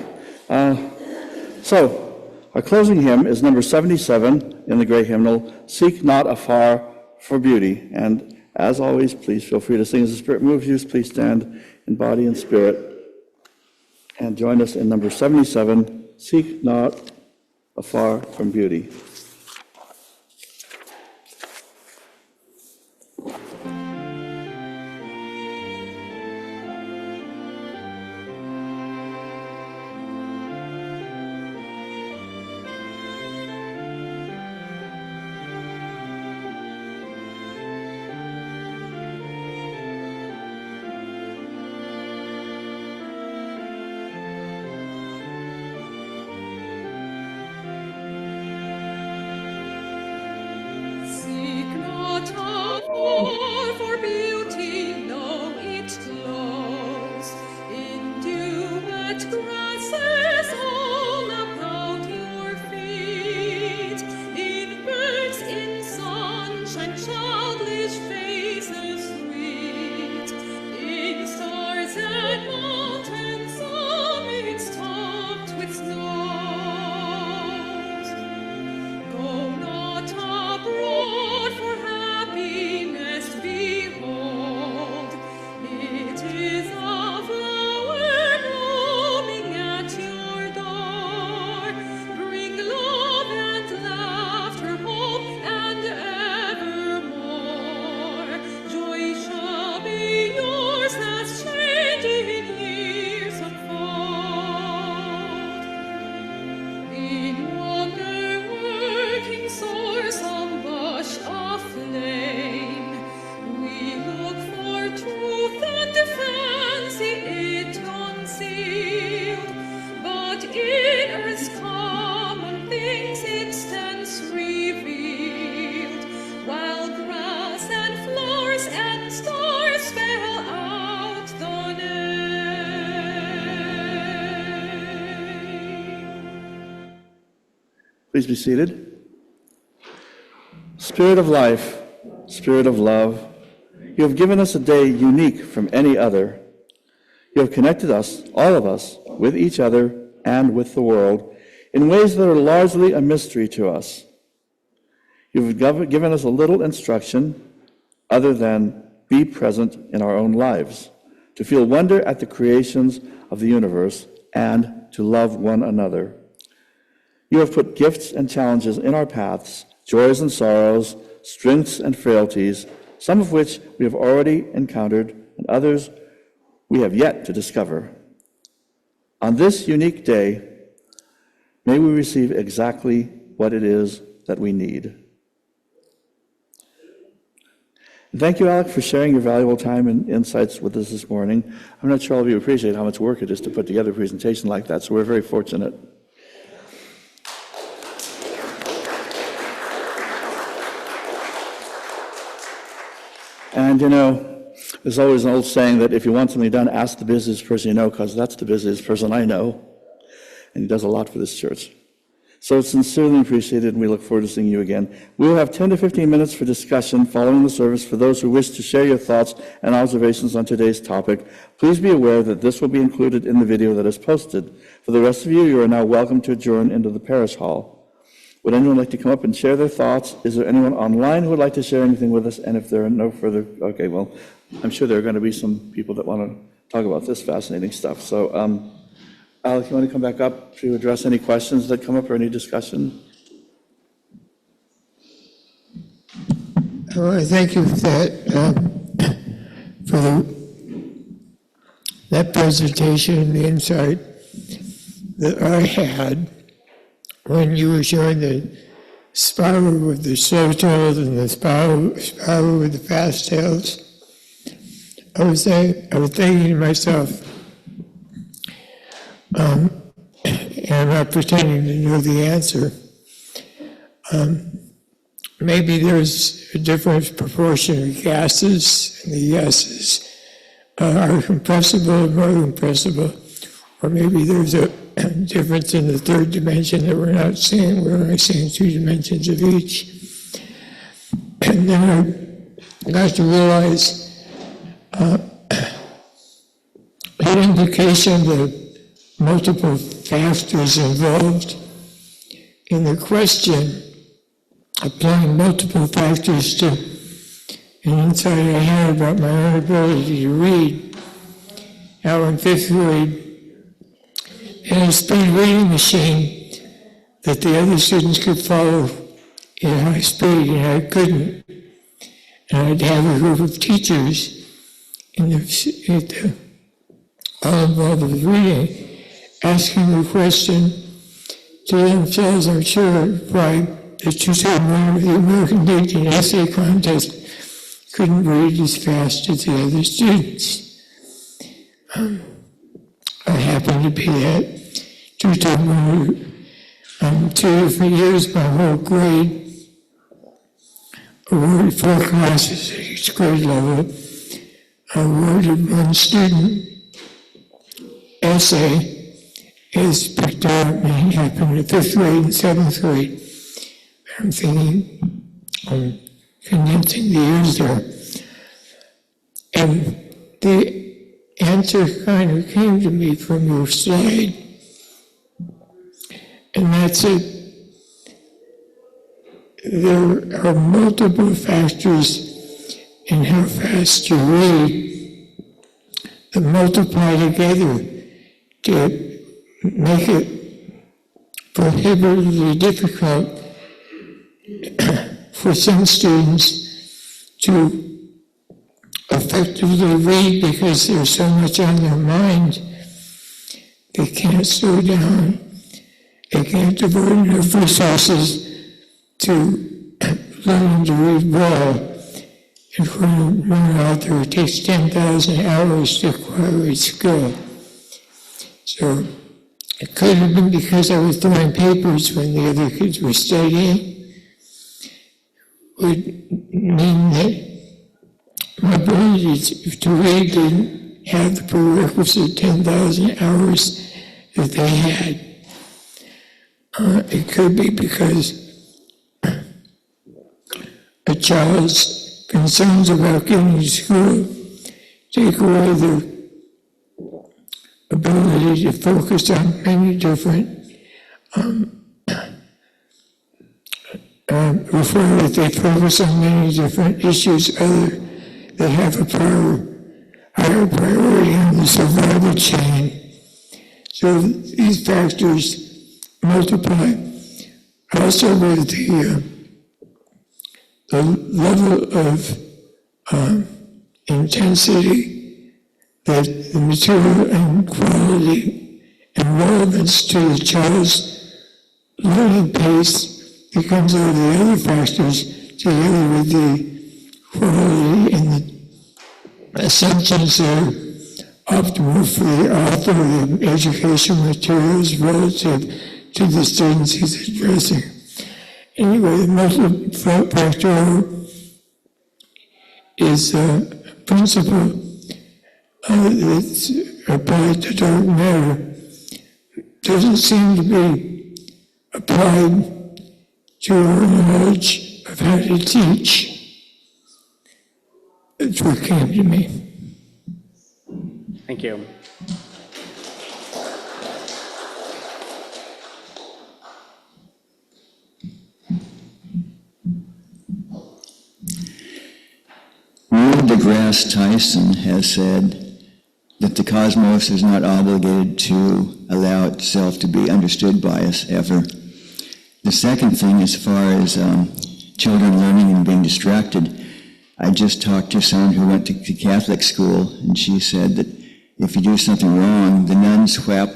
so our closing hymn is number 77 in the gray hymnal, Seek Not Afar for Beauty. And as always, please feel free to sing as the Spirit moves you. Please stand in body and spirit and join us in number 77, Seek Not Afar from Beauty. Seek not afar for beauty, know it close. In dew-wet grasses all about your feet, in birds in sunshine, childish faces sweet, in stars and mountain summits topped with snows. Go not abroad for happiness, behold, it is a flower blooming at your door. Bring love and laughter, hope and evermore. Joy shall be yours as changing years unfold. In wonder-working source ambush aflame, we look for truth and fancy it concealed. But in earth's common things it stands revealed, while grass and flowers and stars spell out the name. Please be seated. Spirit of life, Spirit of love, you have given us a day unique from any other. You have connected us, all of us, with each other and with the world in ways that are largely a mystery to us. You've given us a little instruction other than be present in our own lives, to feel wonder at the creations of the universe and to love one another. You have put gifts and challenges in our paths, joys and sorrows, strengths and frailties, some of which we have already encountered and others we have yet to discover. On this unique day, may we receive exactly what it is that we need. Thank you, Alec, for sharing your valuable time and insights with us this morning. I'm not sure all of you appreciate how much work it is to put together a presentation like that, so we're very fortunate. And you know, there's always an old saying that if you want something done, ask the busiest person you know, because that's the busiest person I know. And he does a lot for this church. So it's sincerely appreciated, and we look forward to seeing you again. We will have 10 to 15 minutes for discussion following the service for those who wish to share your thoughts and observations on today's topic. Please be aware that this will be included in the video that is posted. For the rest of you, you are now welcome to adjourn into the parish hall. Would anyone like to come up and share their thoughts? Is there anyone online who would like to share anything with us? And if there are no further, okay, well, I'm sure there are going to be some people that want to talk about this fascinating stuff. So, Alec, you want to come back up to address any questions that come up or any discussion? I thank you for that presentation, the insight that I had when you were showing the spiral with the slow tails and the spiral with the fast tails. I was thinking to myself, and I'm not pretending to know the answer, maybe there's a different proportion of gases, and the gases are compressible or more compressible, or maybe there's a difference in the third dimension that we're not seeing. We're only seeing 2 dimensions of each. And then I got to realize an indication of the multiple factors involved in the question, applying multiple factors to an insight I had about my own ability to read. Now in 5th grade, and a speed reading machine that the other students could follow at high speed, and I couldn't. And I'd have a group of teachers all involved with reading, asking the question to themselves, I'm sure, why the tutor of the American Dictionary Essay Contest couldn't read as fast as the other students. I happened to be that tutor winner 2 different years, my whole grade awarded 4 classes at each grade level. I awarded 1 student essay is picked out, and it happened in 5th grade and 7th grade. I'm thinking, I'm condensing the years there. And the answer kind of came to me from your slide, and that's it. There are multiple factors in how fast you read that multiply together to make it prohibitively difficult for some students to effectively read because there's so much on their mind. They can't slow down. They can't devote enough resources to learning to read well. And for one author, it takes 10,000 hours to acquire its skill. So it could have been because I was throwing papers when the other kids were studying. Would mean that my ability to read didn't have the prerequisite 10,000 hours that they had. It could be because a child's concerns about getting to school take away their ability to focus on many different refer that they focus on many different issues that have a higher priority on the survival chain. So these factors multiply. Also with the level of intensity that the material and quality and relevance to the child's learning pace becomes all the other factors together with the quality and the assumptions that are optimal for the author of the education materials relative to the students he's addressing. Anyway, the multifactorial is a principle that's applied to dark matter. Doesn't seem to be applied to our knowledge of how to teach. That's what came to me. Thank you. Neil deGrasse Tyson has said that the cosmos is not obligated to allow itself to be understood by us ever. The second thing, as far as children learning and being distracted, I just talked to someone who went to Catholic school, and she said that if you do something wrong, the nuns whap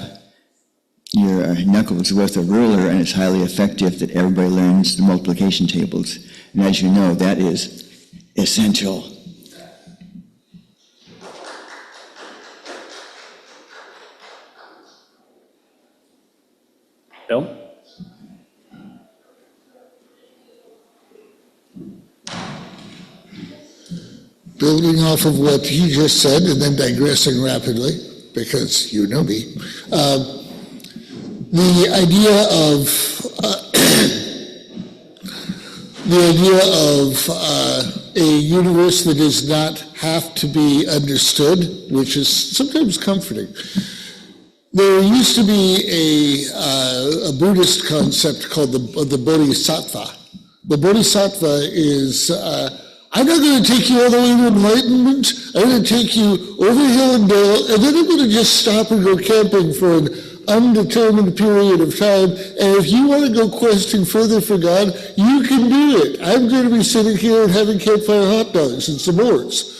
your knuckles with a ruler, and it's highly effective that everybody learns the multiplication tables. And as you know, that is essential. Bill? Building off of what he just said and then digressing rapidly, because you know me, the idea of a universe that does not have to be understood, which is sometimes comforting. There used to be a Buddhist concept called the bodhisattva. The bodhisattva is, I'm not going to take you all the way to enlightenment. I'm going to take you over hill and dale, and then I'm going to just stop and go camping for an undetermined period of time. And if you want to go questing further for God, you can do it. I'm going to be sitting here and having campfire hot dogs and s'mores.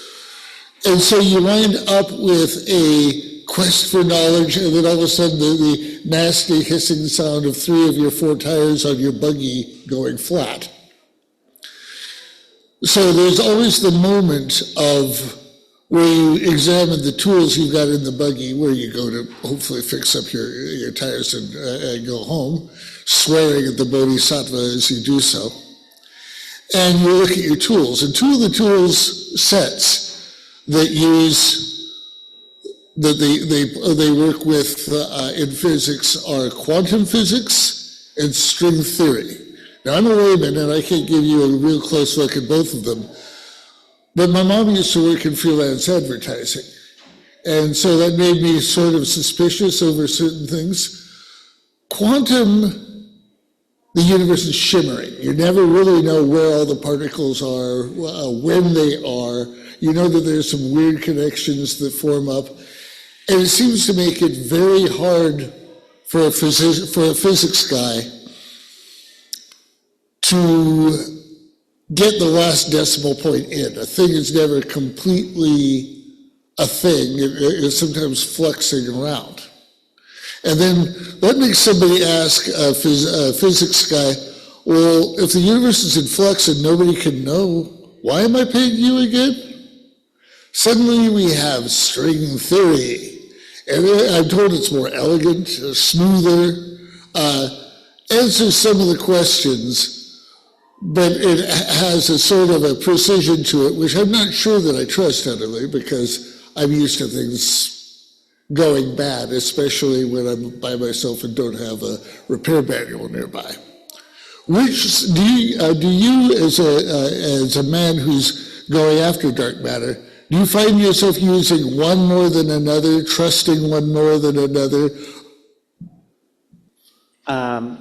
And so you wind up with a quest for knowledge, and then all of a sudden the nasty hissing sound of 3 of your 4 tires on your buggy going flat. So there's always the moment of where you examine the tools you've got in the buggy, where you go to hopefully fix up your tires and go home, swearing at the bodhisattva as you do so. And you look at your tools, and 2 of the tools sets that they work with in physics are quantum physics and string theory. Now, I'm a layman, and I can't give you a real close look at both of them, but my mom used to work in freelance advertising, and so that made me sort of suspicious over certain things. Quantum, the universe is shimmering. You never really know where all the particles are, when they are. You know that there's some weird connections that form up, and it seems to make it very hard for a physics guy to get the last decimal point in. A thing is never completely a thing. It's sometimes flexing around. And then that makes somebody ask a physics guy, well, if the universe is in flux and nobody can know, why am I paying you again? Suddenly we have string theory. And I'm told it's more elegant, smoother, answers some of the questions, but it has a sort of a precision to it, which I'm not sure that I trust utterly, because I'm used to things going bad, especially when I'm by myself and don't have a repair manual nearby. Which do you as a man who's going after dark matter, do you find yourself using one more than another, trusting one more than another?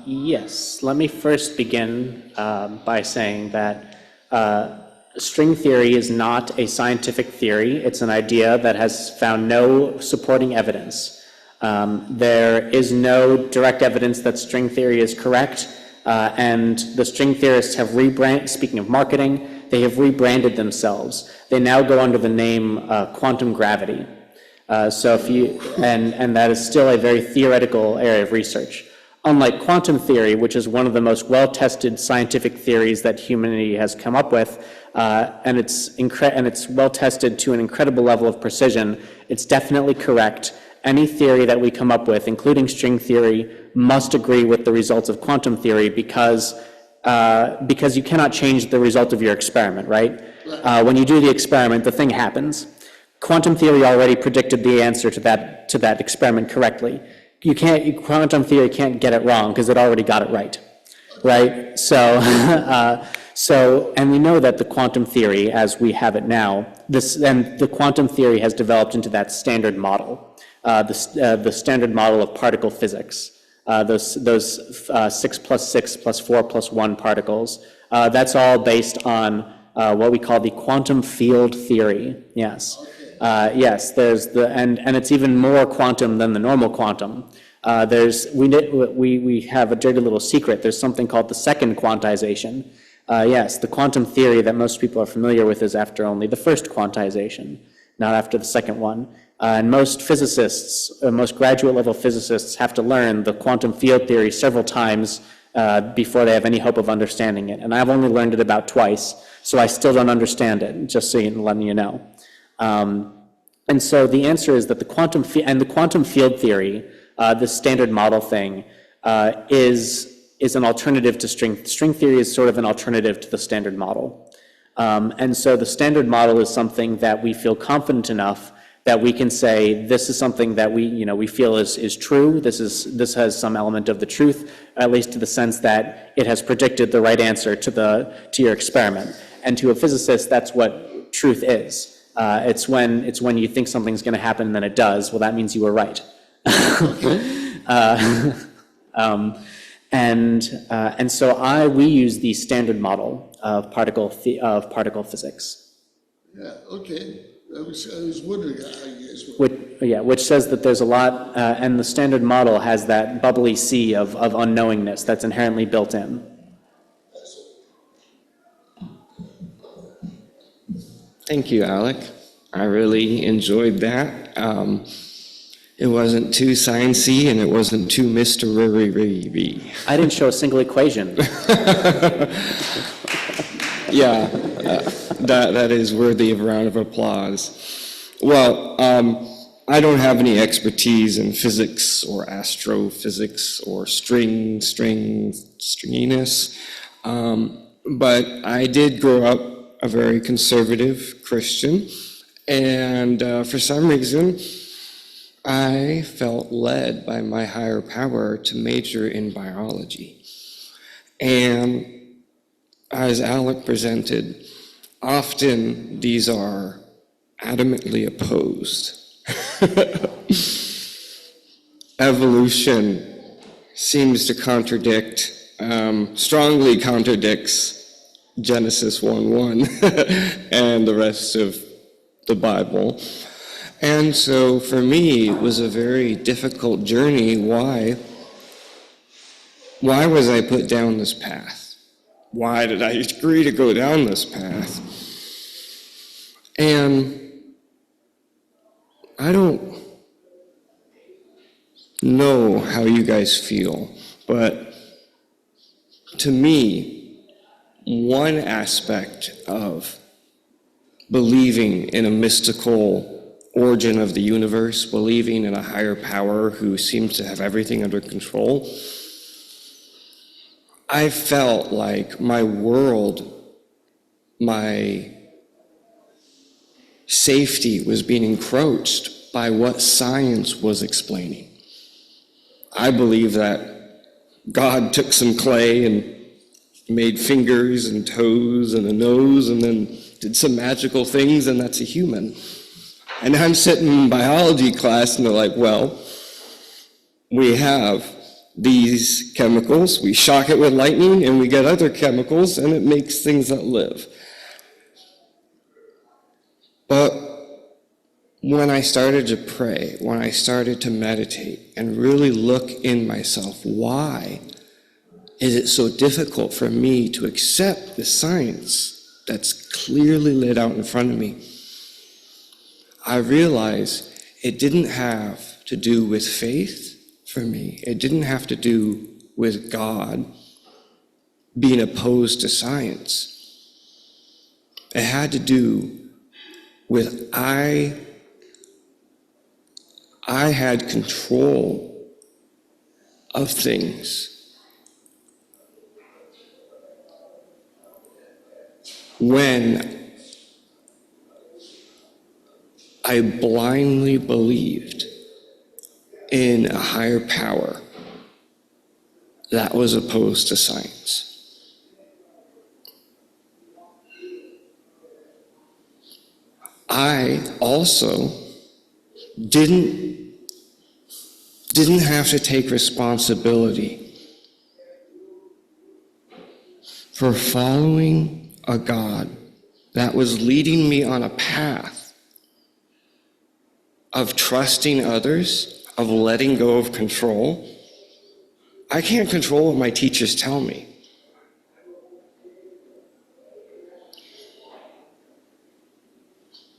Yes. Let me first begin by saying that string theory is not a scientific theory. It's an idea that has found no supporting evidence. There is no direct evidence that string theory is correct, and the string theorists have rebranded, speaking of marketing, they have rebranded themselves. They now go under the name quantum gravity. So if you, and that is still a very theoretical area of research. Unlike quantum theory, which is one of the most well-tested scientific theories that humanity has come up with, and it's well-tested to an incredible level of precision, it's definitely correct. Any theory that we come up with, including string theory, must agree with the results of quantum theory because you cannot change the result of your experiment, right? When you do the experiment, the thing happens. Quantum theory already predicted the answer to that experiment correctly. Quantum theory can't get it wrong because it already got it right? So, and we know that the quantum theory, as we have it now, the quantum theory has developed into that standard model, the standard model of particle physics, those 6 plus 6 plus 4 plus 1 particles. That's all based on what we call the quantum field theory. Yes. Yes, there's and it's even more quantum than the normal quantum. We have a dirty little secret. There's something called the second quantization. Yes, the quantum theory that most people are familiar with is after only the first quantization. not after the second one. And most physicists, most graduate level physicists have to learn the quantum field theory several times before they have any hope of understanding it. And I've only learned it about twice, so I still don't understand it, just so letting you know. And so the answer is that the quantum field theory, this standard model thing, is an alternative to string. String theory is sort of an alternative to the standard model. And so the standard model is something that we feel confident enough that we can say, this is something that we feel is true. This has some element of the truth, at least to the sense that it has predicted the right answer to your experiment. And to a physicist, that's what truth is. It's when you think something's going to happen and then it does. Well, that means you were right. And so we use the standard model of particle physics. Yeah, okay. I was wondering how you guys were. Which says that there's a lot, and the standard model has that bubbly sea of unknowingness that's inherently built in. Thank you, Alec. I really enjoyed that. It wasn't too sciencey and it wasn't too mystery. I didn't show a single equation. Yeah, that is worthy of a round of applause. Well, I don't have any expertise in physics or astrophysics or stringiness, but I did grow up a very conservative Christian, and for some reason, I felt led by my higher power to major in biology. And as Alec presented, often these are adamantly opposed. Evolution seems to strongly contradicts Genesis 1:1 and the rest of the Bible. And so for me, it was a very difficult journey. Why was I put down this path? Why did I agree to go down this path? And I don't know how you guys feel, but to me, one aspect of believing in a mystical origin of the universe, believing in a higher power who seems to have everything under control, I felt like my world, my safety was being encroached by what science was explaining. I believe that God took some clay and made fingers and toes and a nose and then did some magical things, and that's a human. And I'm sitting in biology class and they're like, well, we have these chemicals, we shock it with lightning and we get other chemicals and it makes things that live. But when I started to pray, when I started to meditate and really look in myself, why is it so difficult for me to accept the science that's clearly laid out in front of me? I realized it didn't have to do with faith for me. It didn't have to do with God being opposed to science. It had to do with I had control of things when I blindly believed in a higher power that was opposed to science. I also didn't have to take responsibility for following a God that was leading me on a path of trusting others, of letting go of control. I can't control what my teachers tell me.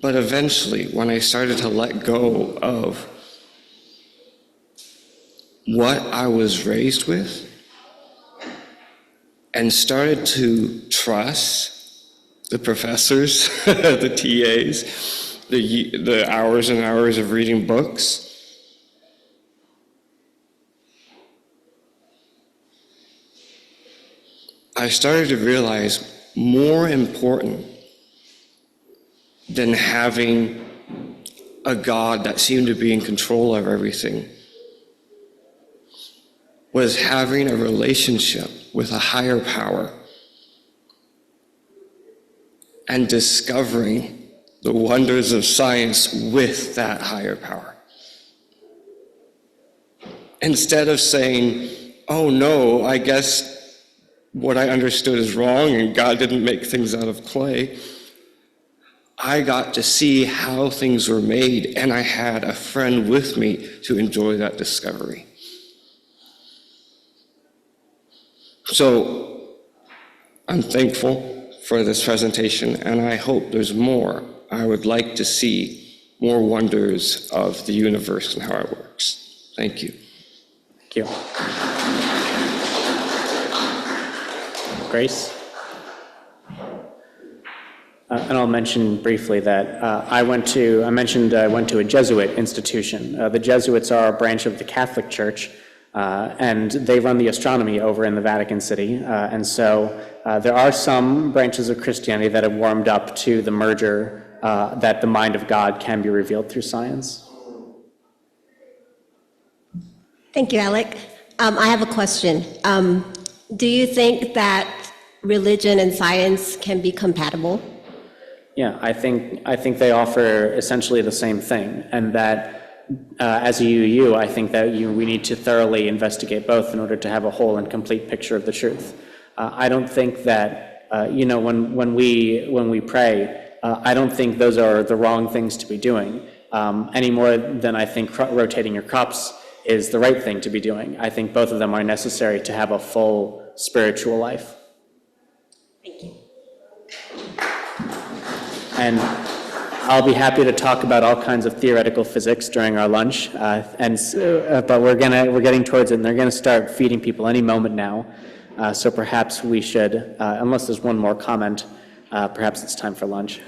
But eventually, when I started to let go of what I was raised with and started to trust the professors, the TAs, the hours and hours of reading books, I started to realize more important than having a God that seemed to be in control of everything was having a relationship with a higher power and discovering the wonders of science with that higher power. Instead of saying, oh no, I guess what I understood is wrong and God didn't make things out of clay, I got to see how things were made, and I had a friend with me to enjoy that discovery. So I'm thankful for this presentation, and I hope there's more. I would like to see more wonders of the universe and how it works. Thank you. Thank you. Grace? And I'll mention briefly that I went to a Jesuit institution. The Jesuits are a branch of the Catholic Church, and they run the astronomy over in the Vatican City. And so there are some branches of Christianity that have warmed up to the merger that the mind of God can be revealed through science. Thank you, Alec. I have a question. Do you think that religion and science can be compatible? Yeah, I think they offer essentially the same thing, and that as a UU, I think that we need to thoroughly investigate both in order to have a whole and complete picture of the truth. I don't think that when we pray, I don't think those are the wrong things to be doing any more than I think rotating your crops is the right thing to be doing. I think both of them are necessary to have a full spiritual life. Thank you. And I'll be happy to talk about all kinds of theoretical physics during our lunch. But we're getting towards it, and they're going to start feeding people any moment now. So perhaps we should, unless there's one more comment, perhaps it's time for lunch.